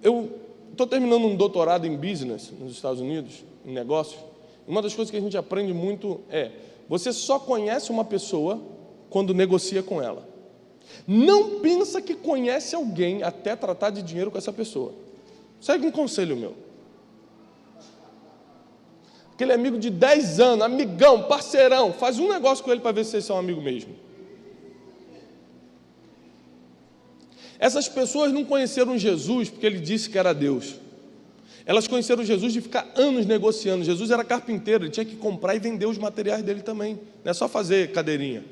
Eu estou terminando um doutorado em business nos Estados Unidos, em negócios. Uma das coisas que a gente aprende muito é: você só conhece uma pessoa quando negocia com ela. Não pensa que conhece alguém até tratar de dinheiro com essa pessoa. Segue um conselho meu. Aquele amigo de 10 anos, amigão, parceirão, faz um negócio com ele para ver se vocês são amigos mesmo. Essas pessoas não conheceram Jesus porque ele disse que era Deus. Elas conheceram Jesus de ficar anos negociando. Jesus era carpinteiro, ele tinha que comprar e vender os materiais dele também. Não é só fazer cadeirinha.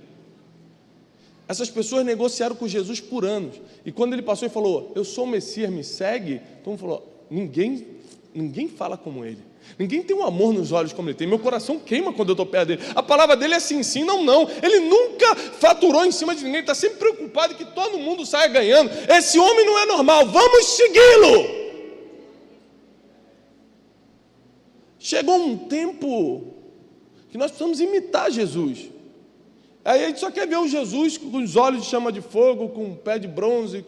Essas pessoas negociaram com Jesus por anos. E quando ele passou e falou: eu sou o Messias, me segue. Então falou: ninguém fala como ele. Ninguém tem um amor nos olhos como ele tem. Meu coração queima quando eu estou perto dele. A palavra dele é sim, sim, não, não. Ele nunca faturou em cima de ninguém. Ele está sempre preocupado que todo mundo saia ganhando. Esse homem não é normal. Vamos segui-lo. Chegou um tempo que nós precisamos imitar Jesus. Aí a gente só quer ver o Jesus com os olhos de chama de fogo, com o pé de bronze,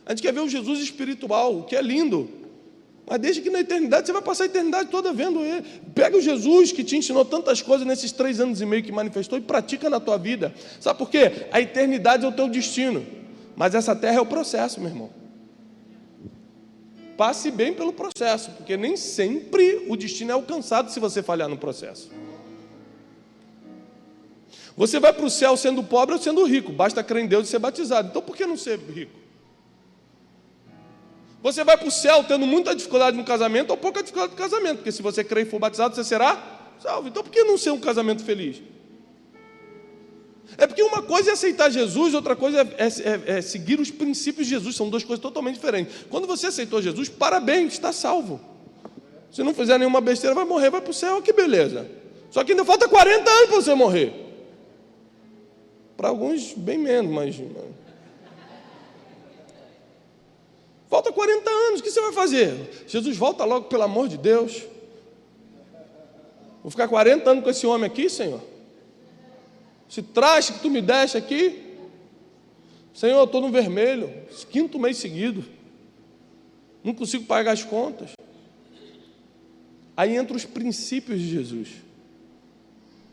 a gente quer ver o Jesus espiritual, o que é lindo. Mas desde que na eternidade, você vai passar a eternidade toda vendo ele. Pega o Jesus que te ensinou tantas coisas nesses 3 anos e meio que manifestou e pratica na tua vida. Sabe por quê? A eternidade é o teu destino, mas essa terra é o processo, meu irmão. Passe bem pelo processo, porque nem sempre o destino é alcançado se você falhar no processo. Você vai para o céu sendo pobre ou sendo rico, basta crer em Deus e ser batizado. Então por que não ser rico? Você vai para o céu tendo muita dificuldade no casamento ou pouca dificuldade no casamento, porque se você crer e for batizado, você será salvo. Então por que não ser um casamento feliz? É porque uma coisa é aceitar Jesus, outra coisa é seguir os princípios de Jesus. São 2 coisas totalmente diferentes. Quando você aceitou Jesus, parabéns, está salvo. Se não fizer nenhuma besteira, vai morrer, vai para o céu, que beleza. Só que ainda falta 40 anos para você morrer. Para alguns, bem menos, mas... Falta 40 anos, o que você vai fazer? Jesus, volta logo, pelo amor de Deus. Vou ficar 40 anos com esse homem aqui, Senhor? Esse traste que tu me deste aqui? Senhor, eu estou no vermelho, 5º mês seguido. Não consigo pagar as contas. Aí entram os princípios de Jesus.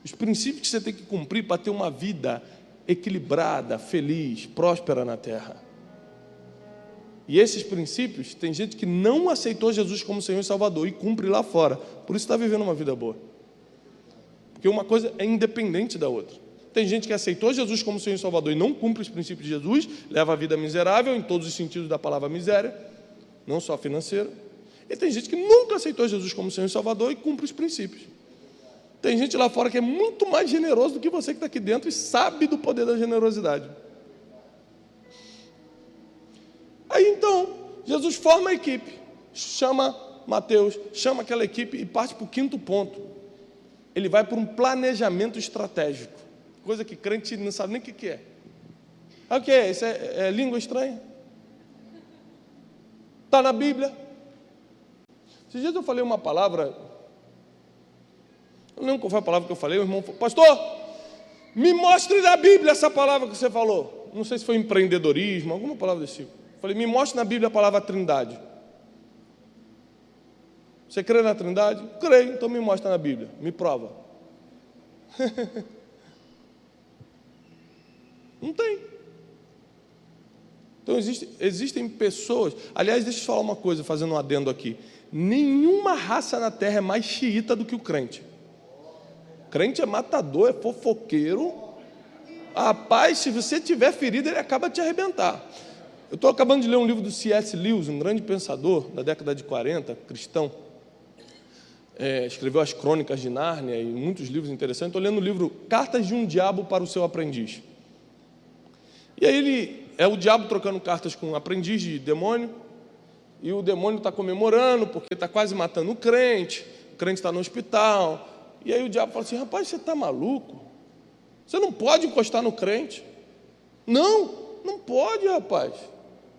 Os princípios que você tem que cumprir para ter uma vida equilibrada, feliz, próspera na terra. E esses princípios, tem gente que não aceitou Jesus como Senhor e Salvador e cumpre lá fora. Por isso está vivendo uma vida boa. Porque uma coisa é independente da outra. Tem gente que aceitou Jesus como Senhor e Salvador e não cumpre os princípios de Jesus, leva a vida miserável em todos os sentidos da palavra miséria, não só financeira. E tem gente que nunca aceitou Jesus como Senhor e Salvador e cumpre os princípios. Tem gente lá fora que é muito mais generoso do que você que está aqui dentro e sabe do poder da generosidade. Aí então, Jesus forma a equipe, chama Mateus, chama aquela equipe e parte para o 5º ponto. Ele vai para um planejamento estratégico, coisa que crente não sabe nem o que é. Ah, o que é? Isso é língua estranha? Está na Bíblia. Esses dias eu falei uma palavra, eu não lembro qual foi a palavra que eu falei, o irmão falou: pastor, me mostre na Bíblia essa palavra que você falou. Não sei se foi empreendedorismo, alguma palavra desse tipo. Falei: me mostre na Bíblia a palavra Trindade. Você crê na Trindade? Creio, então me mostra na Bíblia, me prova. Não tem. Então existem pessoas. Aliás, deixa eu falar uma coisa, fazendo um adendo aqui. Nenhuma raça na terra é mais xiita do que o crente. O crente é matador, é fofoqueiro. Rapaz, se você tiver ferido, ele acaba de te arrebentar. Eu estou acabando de ler um livro do C.S. Lewis, um grande pensador da década de 40, cristão. Escreveu as Crônicas de Nárnia e muitos livros interessantes. Estou lendo o livro Cartas de um Diabo para o Seu Aprendiz. E aí ele é o diabo trocando cartas com um aprendiz de demônio, e o demônio está comemorando porque está quase matando o crente está no hospital. E aí o diabo fala assim: rapaz, você está maluco? Você não pode encostar no crente. Não pode, rapaz.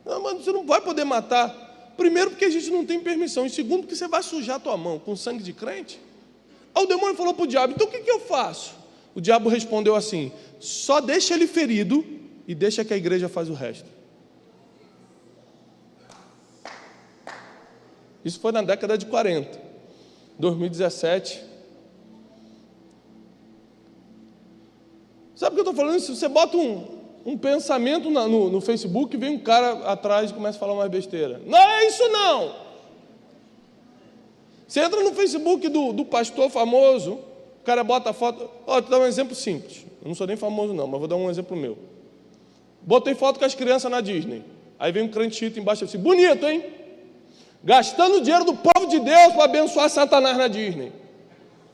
Não, mas você não vai poder matar. Primeiro, porque a gente não tem permissão. E segundo, porque você vai sujar a tua mão com sangue de crente. Aí o demônio falou para o diabo: então o que eu faço? O diabo respondeu assim: só deixa ele ferido e deixa que a igreja faz o resto. Isso foi na década de 40. 2017. Sabe o que eu estou falando? Se você bota um pensamento no Facebook, vem um cara atrás e começa a falar uma besteira. Não é isso não! Você entra no Facebook do pastor famoso, o cara bota a foto. Vou dar um exemplo simples. Eu não sou nem famoso não, mas vou dar um exemplo meu. Botei foto com as crianças na Disney. Aí vem um crente chito embaixo assim: bonito, hein? Gastando o dinheiro do povo de Deus para abençoar Satanás na Disney.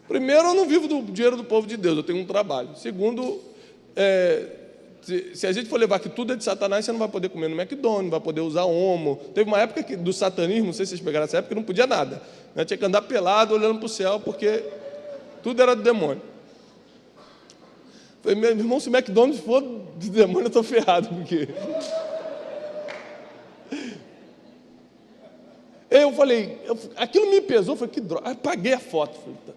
Primeiro, eu não vivo do dinheiro do povo de Deus, eu tenho um trabalho. Segundo, se a gente for levar que tudo é de Satanás, você não vai poder comer no McDonald's, não vai poder usar homo. Teve uma época do satanismo, não sei se vocês pegaram essa época, que não podia nada. Tinha que andar pelado, olhando para o céu, porque tudo era do demônio. Falei: meu irmão, se o McDonald's for de demônio, eu estou ferrado, porque... Eu falei, aquilo me pesou, falei, que droga. Apaguei a foto. Falei, tá.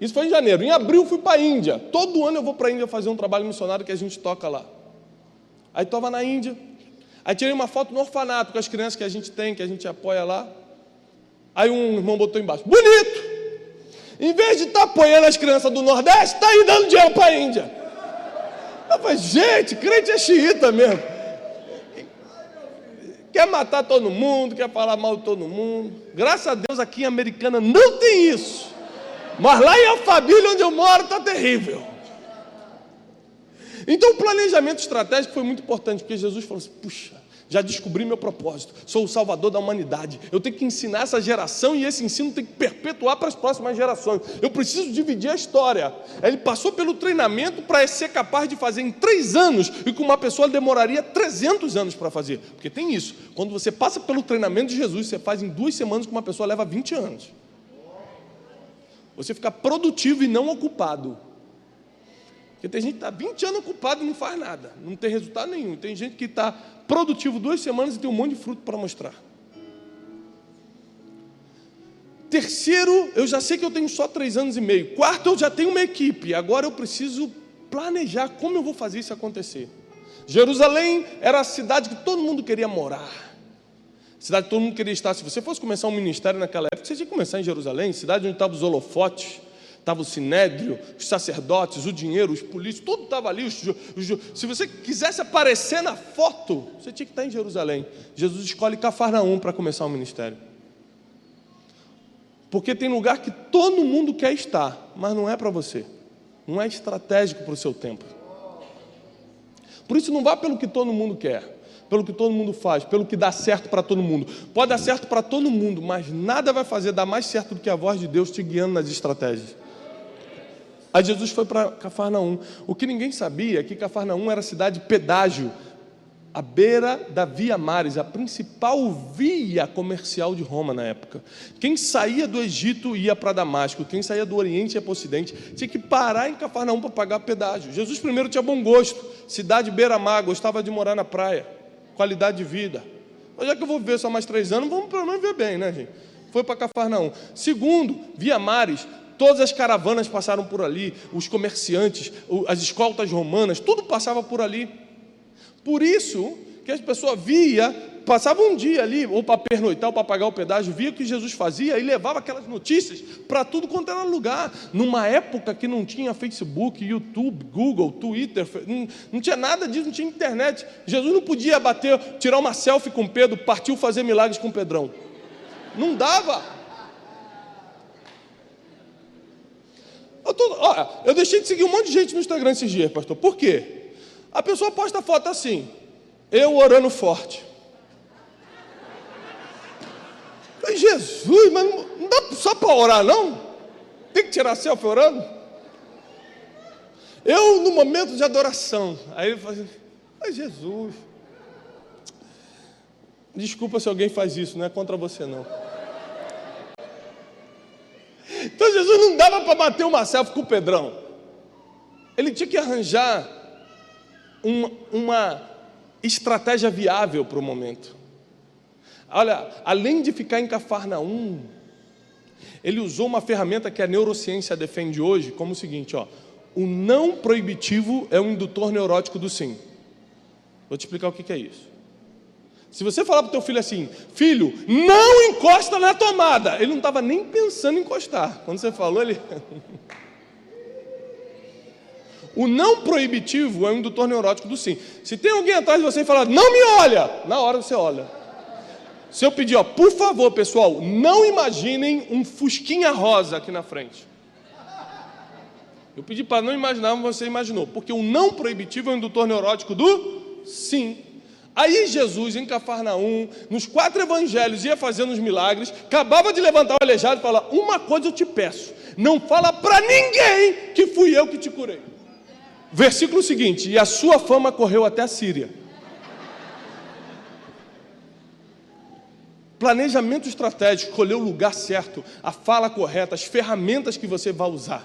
Isso foi em janeiro. Em abril fui para a Índia. Todo ano eu vou para a Índia fazer um trabalho missionário que a gente toca lá. Aí estava na Índia. Aí tirei uma foto no orfanato com as crianças que a gente tem, que a gente apoia lá. Aí um irmão botou embaixo: bonito! Em vez de estar apoiando as crianças do Nordeste, está aí dando dinheiro para a Índia. Eu falei: gente, crente é xiita mesmo. Quer matar todo mundo, quer falar mal de todo mundo. Graças a Deus aqui em Americana não tem isso. Mas lá em Alphaville, onde eu moro, está terrível. Então o planejamento estratégico foi muito importante, porque Jesus falou assim: puxa, já descobri meu propósito, sou o salvador da humanidade, eu tenho que ensinar essa geração e esse ensino tem que perpetuar para as próximas gerações, eu preciso dividir a história. Ele passou pelo treinamento para ser capaz de fazer em 3 anos, e com uma pessoa demoraria 300 anos para fazer, porque tem isso, quando você passa pelo treinamento de Jesus, você faz em 2 semanas, com uma pessoa leva 20 anos. Você fica produtivo e não ocupado. Porque tem gente que está 20 anos ocupado e não faz nada, não tem resultado nenhum. Tem gente que está produtivo 2 semanas e tem um monte de fruto para mostrar. Terceiro, eu já sei que eu tenho só 3 anos e meio. Quarto, eu já tenho uma equipe. Agora eu preciso planejar como eu vou fazer isso acontecer. Jerusalém era a cidade que todo mundo queria morar. Cidade que todo mundo queria estar. Se você fosse começar um ministério naquela época, você tinha que começar em Jerusalém, cidade onde estavam os holofotes, estava o sinédrio, os sacerdotes, o dinheiro, os polícios, tudo estava ali. Se você quisesse aparecer na foto, você tinha que estar em Jerusalém. Jesus escolhe Cafarnaum para começar o ministério. Porque tem lugar que todo mundo quer estar, mas não é para você. Não é estratégico para o seu tempo. Por isso não vá pelo que todo mundo quer, pelo que todo mundo faz, pelo que dá certo para todo mundo. Pode dar certo para todo mundo, mas nada vai fazer dar mais certo do que a voz de Deus te guiando nas estratégias. Aí Jesus foi para Cafarnaum. O que ninguém sabia é que Cafarnaum era a cidade pedágio, à beira da Via Maris, a principal via comercial de Roma na época. Quem saía do Egito ia para Damasco, quem saía do Oriente ia para o Ocidente, tinha que parar em Cafarnaum para pagar pedágio. Jesus primeiro tinha bom gosto, cidade beira-mar, gostava de morar na praia, qualidade de vida. Mas já que eu vou viver só mais 3 anos, vamos pelo menos ver bem, né, gente? Foi para Cafarnaum. Segundo, Via Maris, todas as caravanas passaram por ali, os comerciantes, as escoltas romanas, tudo passava por ali. Por isso que as pessoas passavam um dia ali, ou para pernoitar, ou para pagar o pedágio, via o que Jesus fazia e levava aquelas notícias para tudo quanto era lugar. Numa época que não tinha Facebook, YouTube, Google, Twitter, não tinha nada disso, não tinha internet. Jesus não podia tirar uma selfie com Pedro, partiu fazer milagres com Pedrão. Não dava. Eu deixei de seguir um monte de gente no Instagram esses dias, pastor. Por quê? A pessoa posta foto assim, eu orando forte. Mas Jesus, mas não dá só para orar, não? Tem que tirar selfie orando? Eu, no momento de adoração, aí ele fala assim, mas Jesus, desculpa se alguém faz isso, não é contra você não. Então Jesus não dava para bater uma selfie com o Pedrão. Ele tinha que arranjar uma estratégia viável para o momento. Olha, além de ficar em Cafarnaum, ele usou uma ferramenta que a neurociência defende hoje como o seguinte, ó, o não proibitivo é um indutor neurótico do sim. Vou te explicar o que é isso. Se você falar para o teu filho assim, filho, não encosta na tomada, ele não estava nem pensando em encostar. Quando você falou, ele... O não proibitivo é um indutor neurótico do sim. Se tem alguém atrás de você e falar, não me olha, na hora você olha. Se eu pedir, ó, por favor, pessoal, não imaginem um fusquinha rosa aqui na frente. Eu pedi para não imaginar, mas você imaginou. Porque o não proibitivo é um indutor neurótico do sim. Aí Jesus, em Cafarnaum, nos 4 evangelhos, ia fazendo os milagres, acabava de levantar o aleijado e falar, uma coisa eu te peço, não fala para ninguém que fui eu que te curei. Versículo seguinte, e a sua fama correu até a Síria. Planejamento estratégico, escolher o lugar certo, a fala correta, as ferramentas que você vai usar.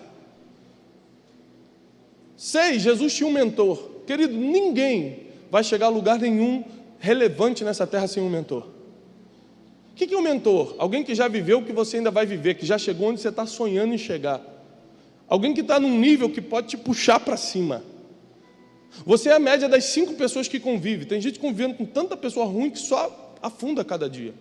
6, Jesus tinha um mentor. Querido, ninguém vai chegar a lugar nenhum relevante nessa terra sem um mentor. O que é um mentor? Alguém que já viveu o que você ainda vai viver, que já chegou onde você está sonhando em chegar. Alguém que está num nível que pode te puxar para cima. Você é a média das 5 pessoas que convive. Tem gente convivendo com tanta pessoa ruim que só afunda cada dia.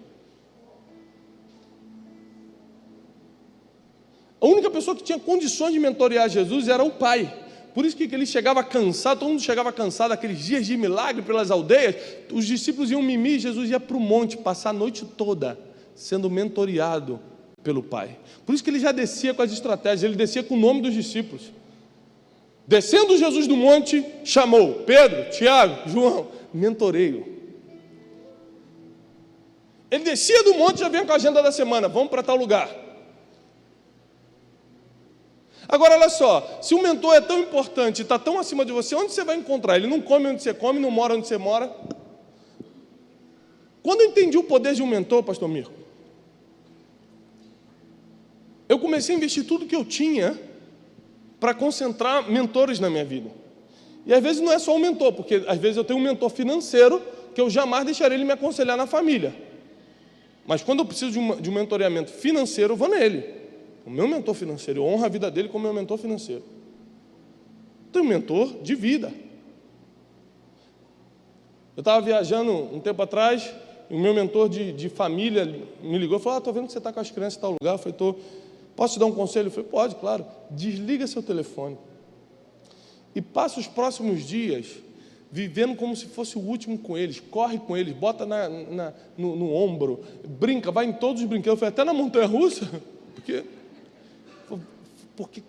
A única pessoa que tinha condições de mentorear Jesus era o pai. Por isso que ele chegava cansado, todo mundo chegava cansado, aqueles dias de milagre pelas aldeias, os discípulos iam mimir, Jesus ia para o monte, passar a noite toda, sendo mentoreado pelo pai. Por isso que ele já descia com as estratégias, ele descia com o nome dos discípulos. Descendo Jesus do monte, chamou Pedro, Tiago, João, mentoreio. Ele descia do monte e já vinha com a agenda da semana, vamos para tal lugar. Agora, olha só, se o mentor é tão importante, está tão acima de você, onde você vai encontrar? Ele não come onde você come, não mora onde você mora. Quando eu entendi o poder de um mentor, pastor Mirko, eu comecei a investir tudo que eu tinha para concentrar mentores na minha vida. E às vezes não é só um mentor, porque às vezes eu tenho um mentor financeiro que eu jamais deixaria ele me aconselhar na família. Mas quando eu preciso de um mentoreamento financeiro, eu vou nele. O meu mentor financeiro, eu honro a vida dele como meu mentor financeiro. Tenho um mentor de vida. Eu estava viajando um tempo atrás, e o meu mentor de família me ligou e falou, estou vendo que você está com as crianças em tal lugar. Eu falei, posso te dar um conselho? Eu falei, pode, claro. Desliga seu telefone. E passa os próximos dias vivendo como se fosse o último com eles. Corre com eles, bota no ombro, brinca, vai em todos os brinquedos. Eu falei, até na montanha-russa, porque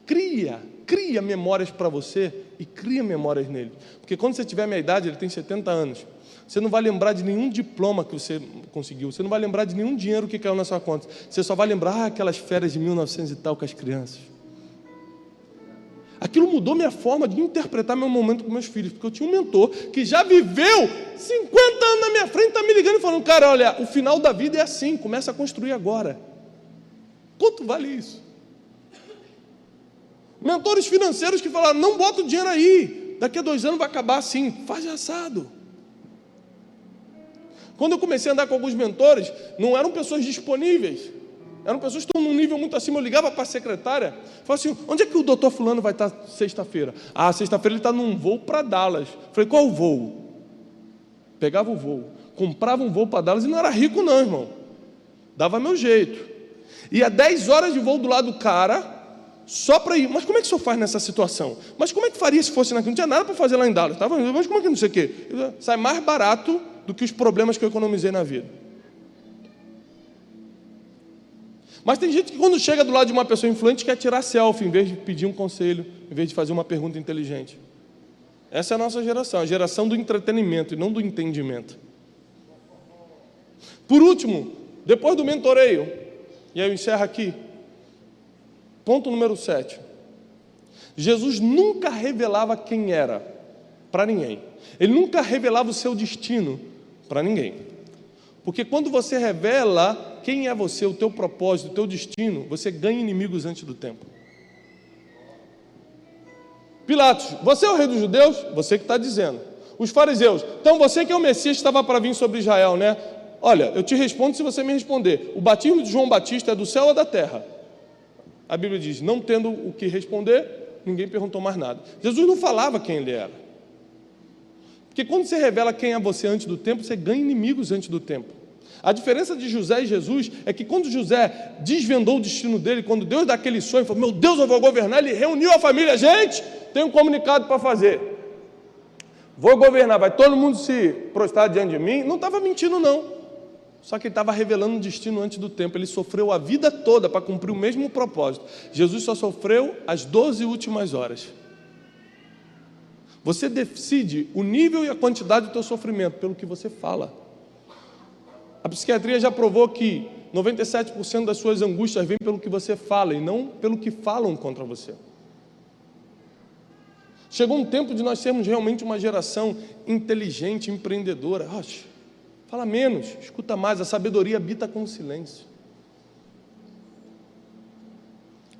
cria memórias para você e cria memórias nele. Porque quando você tiver a minha idade, ele tem 70 anos, você não vai lembrar de nenhum diploma que você conseguiu, você não vai lembrar de nenhum dinheiro que caiu na sua conta, você só vai lembrar aquelas férias de 1900 e tal com as crianças. Aquilo mudou minha forma de interpretar meu momento com meus filhos, porque eu tinha um mentor que já viveu 50 anos na minha frente, está me ligando e falando, cara, olha, o final da vida é assim, começa a construir agora. Quanto vale isso? Mentores financeiros que falaram, não bota o dinheiro aí, daqui a 2 anos vai acabar assim, faz assado. Quando eu comecei a andar com alguns mentores, não eram pessoas disponíveis, eram pessoas que estão num nível muito acima. Eu ligava para a secretária, falava assim, onde é que o doutor fulano vai estar sexta-feira? Ah, sexta-feira ele está num voo para Dallas. Falei, qual o voo? Pegava o voo, comprava um voo para Dallas e não era rico não, irmão. Dava meu jeito. Ia 10 horas de voo do lado do cara, só para ir. Mas como é que o senhor faz nessa situação? Mas como é que faria se fosse naquilo? Não tinha nada para fazer lá em Dallas. Mas como é que não sei o quê? Sai mais barato do que os problemas que eu economizei na vida. Mas tem gente que quando chega do lado de uma pessoa influente quer tirar selfie, em vez de pedir um conselho, em vez de fazer uma pergunta inteligente. Essa é a nossa geração, a geração do entretenimento e não do entendimento. Por último, Depois do mentoreio, e aí eu encerro aqui, ponto número 7. Jesus nunca revelava quem era para ninguém. Ele nunca revelava o seu destino para ninguém. Porque quando você revela quem é você, o teu propósito, o teu destino, você ganha inimigos antes do tempo. Pilatos, você é o rei dos judeus? Você que está dizendo. Os fariseus, então você que é o Messias estava para vir sobre Israel, né? Olha, eu te respondo se você me responder. O batismo de João Batista é do céu ou da terra? A Bíblia diz, não tendo o que responder, ninguém perguntou mais nada. Jesus não falava quem ele era. Porque quando você revela quem é você antes do tempo, você ganha inimigos antes do tempo. A diferença de José e Jesus é que quando José desvendou o destino dele, quando Deus dá aquele sonho, falou, meu Deus, eu vou governar, ele reuniu a família, gente, tem um comunicado para fazer. Vou governar, vai todo mundo se prostrar diante de mim. Não estava mentindo, não. Só que ele estava revelando um destino antes do tempo. Ele sofreu a vida toda para cumprir o mesmo propósito. Jesus só sofreu as 12 últimas horas. Você decide o nível e a quantidade do teu sofrimento pelo que você fala. A psiquiatria já provou que 97% das suas angústias vêm pelo que você fala e não pelo que falam contra você. Chegou um tempo de nós sermos realmente uma geração inteligente, empreendedora. Fala menos, escuta mais, a sabedoria habita com o silêncio.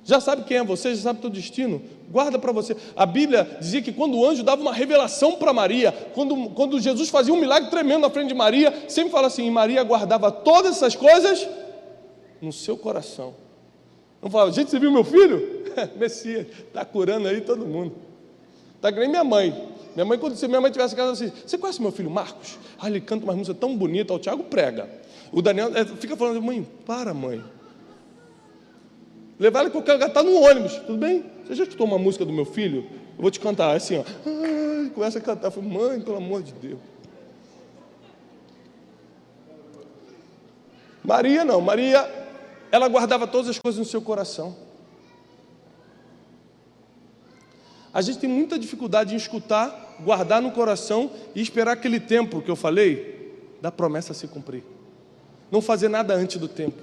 Já sabe quem é você, já sabe o teu destino, guarda para você. A Bíblia dizia que quando o anjo dava uma revelação para Maria, quando Jesus fazia um milagre tremendo na frente de Maria, sempre fala assim, e Maria guardava todas essas coisas no seu coração. Não fala, gente, você viu meu filho? Messias, está curando aí todo mundo. Está que nem minha mãe. Se minha mãe tivesse em casa assim, você conhece meu filho Marcos? Ele canta uma música tão bonita, o Tiago prega. O Daniel fica falando, mãe, para mãe. Levar ele que eu quero gastar no ônibus, tudo bem? Você já escutou uma música do meu filho? Eu vou te cantar, assim, ó. Começa a cantar, eu falo, mãe, pelo amor de Deus. Maria não, Maria, ela guardava todas as coisas no seu coração. A gente tem muita dificuldade em escutar, guardar no coração e esperar aquele tempo que eu falei, da promessa se cumprir. Não fazer nada antes do tempo.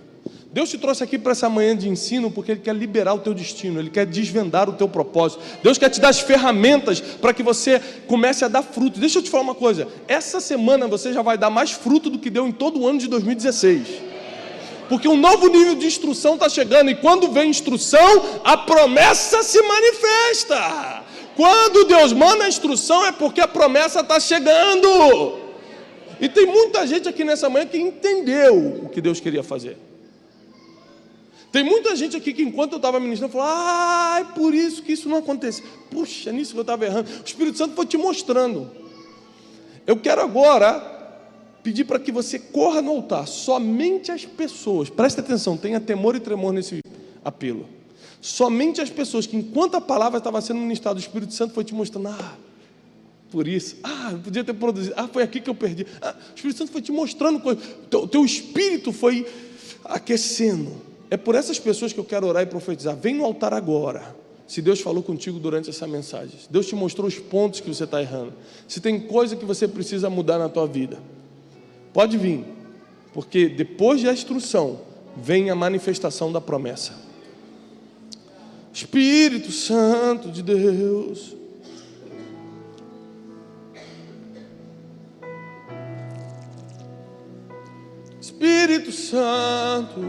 Deus te trouxe aqui para essa manhã de ensino porque Ele quer liberar o teu destino, Ele quer desvendar o teu propósito. Deus quer te dar as ferramentas para que você comece a dar fruto. Deixa eu te falar uma coisa, essa semana você já vai dar mais fruto do que deu em todo o ano de 2016. Porque um novo nível de instrução está chegando, e quando vem instrução, a promessa se manifesta. Quando Deus manda a instrução, é porque a promessa está chegando. E tem muita gente aqui nessa manhã que entendeu o que Deus queria fazer. Tem muita gente aqui que enquanto eu estava ministrando, falou, é por isso que isso não acontece. Puxa, nisso que eu estava errando. O Espírito Santo foi te mostrando. Eu quero agora pedir para que você corra no altar. Somente as pessoas, preste atenção, tenha temor e tremor nesse apelo. Somente as pessoas que enquanto a palavra estava sendo ministrada, o Espírito Santo foi te mostrando, por isso, eu podia ter produzido, foi aqui que eu perdi. O Espírito Santo foi te mostrando coisas, o teu espírito foi aquecendo. É por essas pessoas que eu quero orar e profetizar. Vem no altar agora. Se Deus falou contigo durante essa mensagem, se Deus te mostrou os pontos que você está errando, se tem coisa que você precisa mudar na tua vida, pode vir, porque depois da instrução vem a manifestação da promessa. Espírito Santo de Deus, Espírito Santo,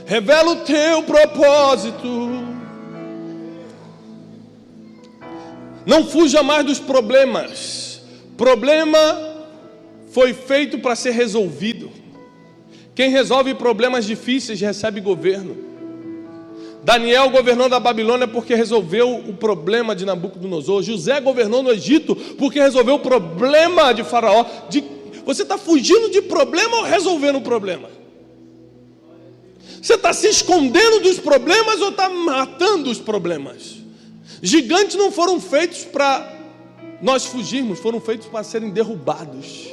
revela o teu propósito. Não fuja mais dos problemas. Problema foi feito para ser resolvido. Quem resolve problemas difíceis recebe governo. Daniel governou da Babilônia porque resolveu o problema de Nabucodonosor. José governou no Egito porque resolveu o problema de Faraó. Você está fugindo de problema ou resolvendo o problema? Você está se escondendo dos problemas ou está matando os problemas? Gigantes não foram feitos para nós fugirmos, foram feitos para serem derrubados.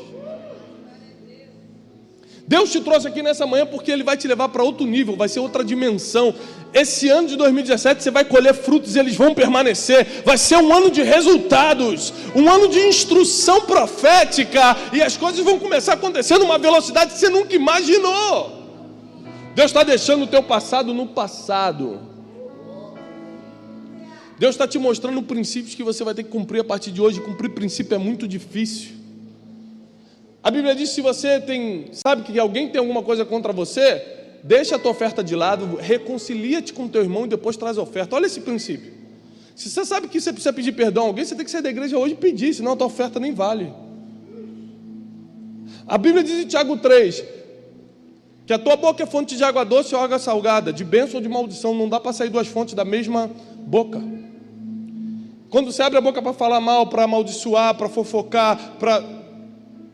Deus te trouxe aqui nessa manhã porque Ele vai te levar para outro nível, vai ser outra dimensão. Esse ano de 2017 você vai colher frutos e eles vão permanecer. Vai ser um ano de resultados, um ano de instrução profética, e as coisas vão começar a acontecer numa velocidade que você nunca imaginou. Deus está deixando o teu passado no passado. Deus está te mostrando princípios que você vai ter que cumprir a partir de hoje. Cumprir princípio é muito difícil. A Bíblia diz que se você sabe que alguém tem alguma coisa contra você, deixa a tua oferta de lado, reconcilia-te com teu irmão e depois traz a oferta. Olha esse princípio. Se você sabe que você precisa pedir perdão a alguém, você tem que sair da igreja hoje e pedir, senão a tua oferta nem vale. A Bíblia diz em Tiago 3, que a tua boca é fonte de água doce ou água salgada, de bênção ou de maldição. Não dá para sair duas fontes da mesma boca. Quando você abre a boca para falar mal, para amaldiçoar, para fofocar,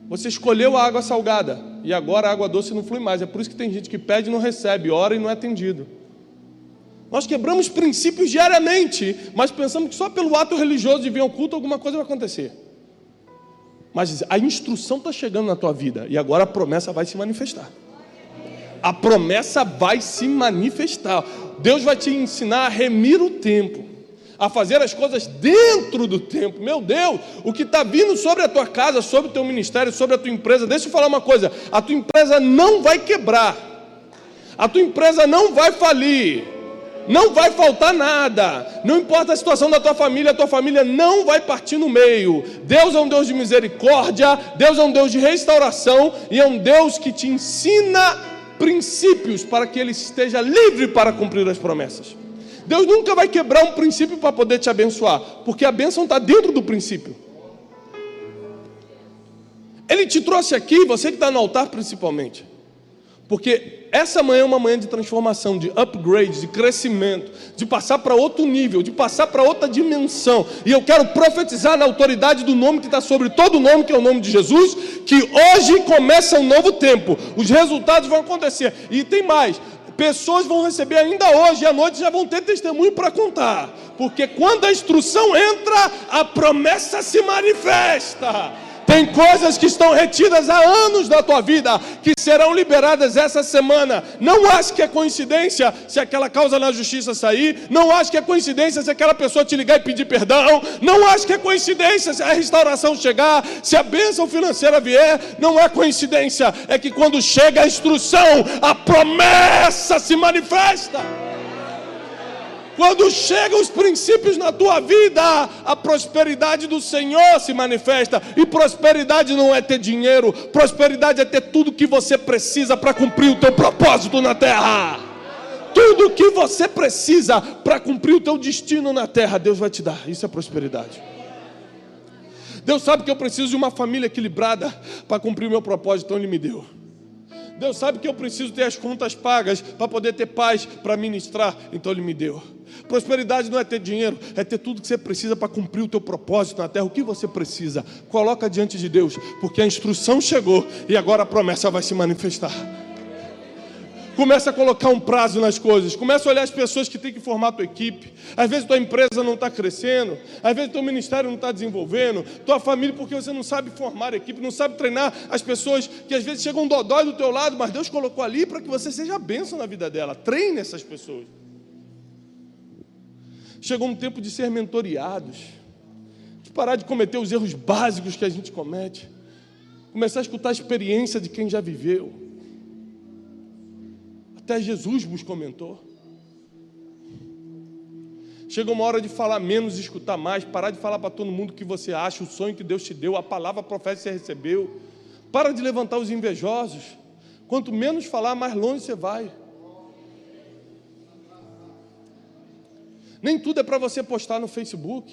você escolheu a água salgada, e agora a água doce não flui mais. É por isso que tem gente que pede e não recebe, ora e não é atendido. Nós quebramos princípios diariamente, mas pensamos que só pelo ato religioso de vir ao culto alguma coisa vai acontecer. Mas a instrução está chegando na tua vida, e agora a promessa vai se manifestar. A promessa vai se manifestar. Deus vai te ensinar a remir o tempo, a fazer as coisas dentro do tempo. Meu Deus, o que está vindo sobre a tua casa, sobre o teu ministério, sobre a tua empresa, deixa eu falar uma coisa, a tua empresa não vai quebrar, a tua empresa não vai falir, não vai faltar nada, não importa a situação da tua família não vai partir no meio. Deus é um Deus de misericórdia, Deus é um Deus de restauração, e é um Deus que te ensina princípios para que Ele esteja livre para cumprir as promessas. Deus nunca vai quebrar um princípio para poder te abençoar, porque a bênção está dentro do princípio. Ele te trouxe aqui, você que está no altar principalmente, porque essa manhã é uma manhã de transformação, de upgrade, de crescimento, de passar para outro nível, de passar para outra dimensão. E eu quero profetizar na autoridade do nome que está sobre todo nome, que é o nome de Jesus, que hoje começa um novo tempo. Os resultados vão acontecer. E tem mais. Pessoas vão receber ainda hoje e à noite já vão ter testemunho para contar. Porque quando a instrução entra, a promessa se manifesta. Tem coisas que estão retidas há anos da tua vida, que serão liberadas essa semana. Não ache que é coincidência se aquela causa na justiça sair. Não ache que é coincidência se aquela pessoa te ligar e pedir perdão. Não ache que é coincidência se a restauração chegar, se a bênção financeira vier. Não é coincidência, é que quando chega a instrução, a promessa se manifesta. Quando chegam os princípios na tua vida, a prosperidade do Senhor se manifesta. E prosperidade não é ter dinheiro, prosperidade é ter tudo que você precisa para cumprir o teu propósito na terra. Tudo que você precisa para cumprir o teu destino na terra, Deus vai te dar. Isso é prosperidade. Deus sabe que eu preciso de uma família equilibrada para cumprir o meu propósito, então Ele me deu. Deus sabe que eu preciso ter as contas pagas para poder ter paz para ministrar, então Ele me deu. Prosperidade não é ter dinheiro, é ter tudo que você precisa para cumprir o teu propósito na terra. O que você precisa, coloca diante de Deus, porque a instrução chegou e agora a promessa vai se manifestar. Começa a colocar um prazo nas coisas. Começa a olhar as pessoas que têm que formar a tua equipe. Às vezes tua empresa não está crescendo. Às vezes teu ministério não está desenvolvendo. Tua família, porque você não sabe formar a equipe, não sabe treinar as pessoas que às vezes chegam dodói do teu lado, mas Deus colocou ali para que você seja a bênção na vida dela. Treine essas pessoas. Chegou um tempo de ser mentoreados. De parar de cometer os erros básicos que a gente comete. Começar a escutar a experiência de quem já viveu. Até Jesus vos comentou. Chega uma hora de falar menos e escutar mais. Parar de falar para todo mundo o que você acha, o sonho que Deus te deu, a palavra profética que você recebeu. Para de levantar os invejosos. Quanto menos falar, mais longe você vai. Nem tudo é para você postar no Facebook.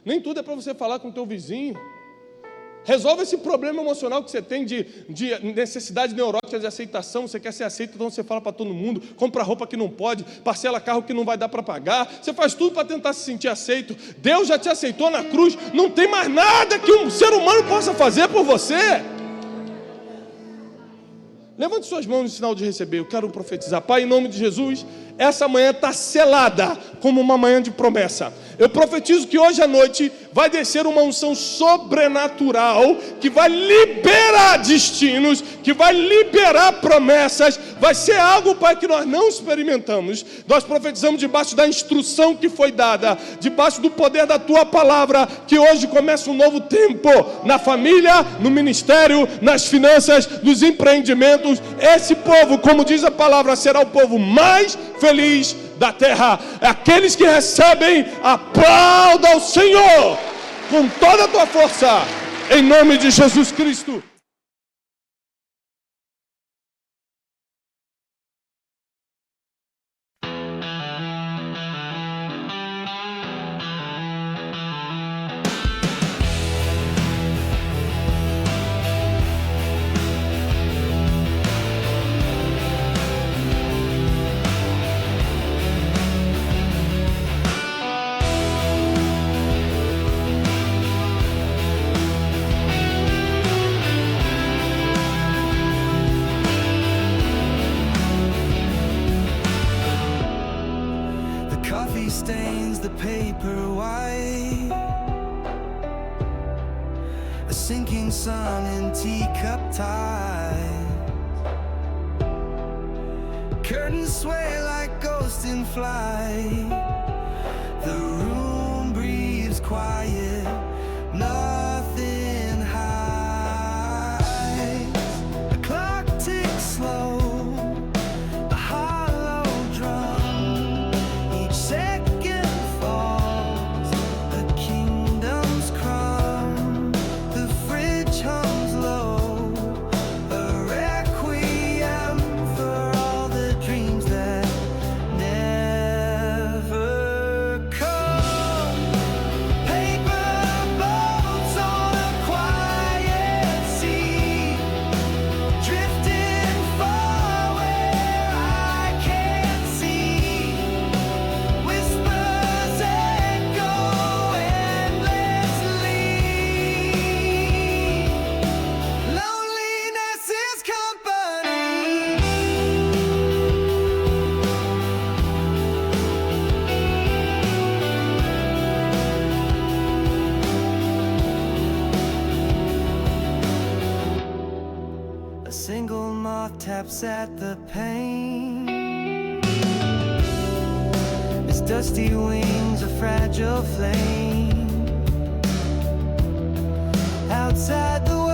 Nem tudo é para você falar com o teu vizinho. Resolve esse problema emocional que você tem de necessidade neurótica de aceitação. Você quer ser aceito, então você fala para todo mundo. Compra roupa que não pode, parcela carro que não vai dar para pagar. Você faz tudo para tentar se sentir aceito. Deus já te aceitou na cruz. Não tem mais nada que um ser humano possa fazer por você. Levante suas mãos no sinal de receber. Eu quero profetizar. Pai, em nome de Jesus, Essa manhã está selada como uma manhã de promessa. Eu profetizo que hoje à noite vai descer uma unção sobrenatural que vai liberar destinos, que vai liberar promessas. Vai ser algo, Pai, que nós não experimentamos. Nós profetizamos debaixo da instrução que foi dada, debaixo do poder da Tua palavra, que hoje começa um novo tempo na família, no ministério, nas finanças, nos empreendimentos. Esse povo, como diz a palavra, será o povo mais feliz da terra. Aqueles que recebem, aplauda ao Senhor com toda a tua força, em nome de Jesus Cristo. Stains the paper white, a sinking sun in teacup tide, curtains sway like ghosts in flight, the room breathes quiet, nothing hides, the clock ticks slow, a hollow drum, each second falls, a kingdom's crumb, the fridge hums low, a requiem for all the dreams that never come. Paper boats on a quiet sea, drifting far where I can't see, whispers echo endlessly, loneliness is company. A single moth taps at the pane, its dusty wings a fragile flame. Outside the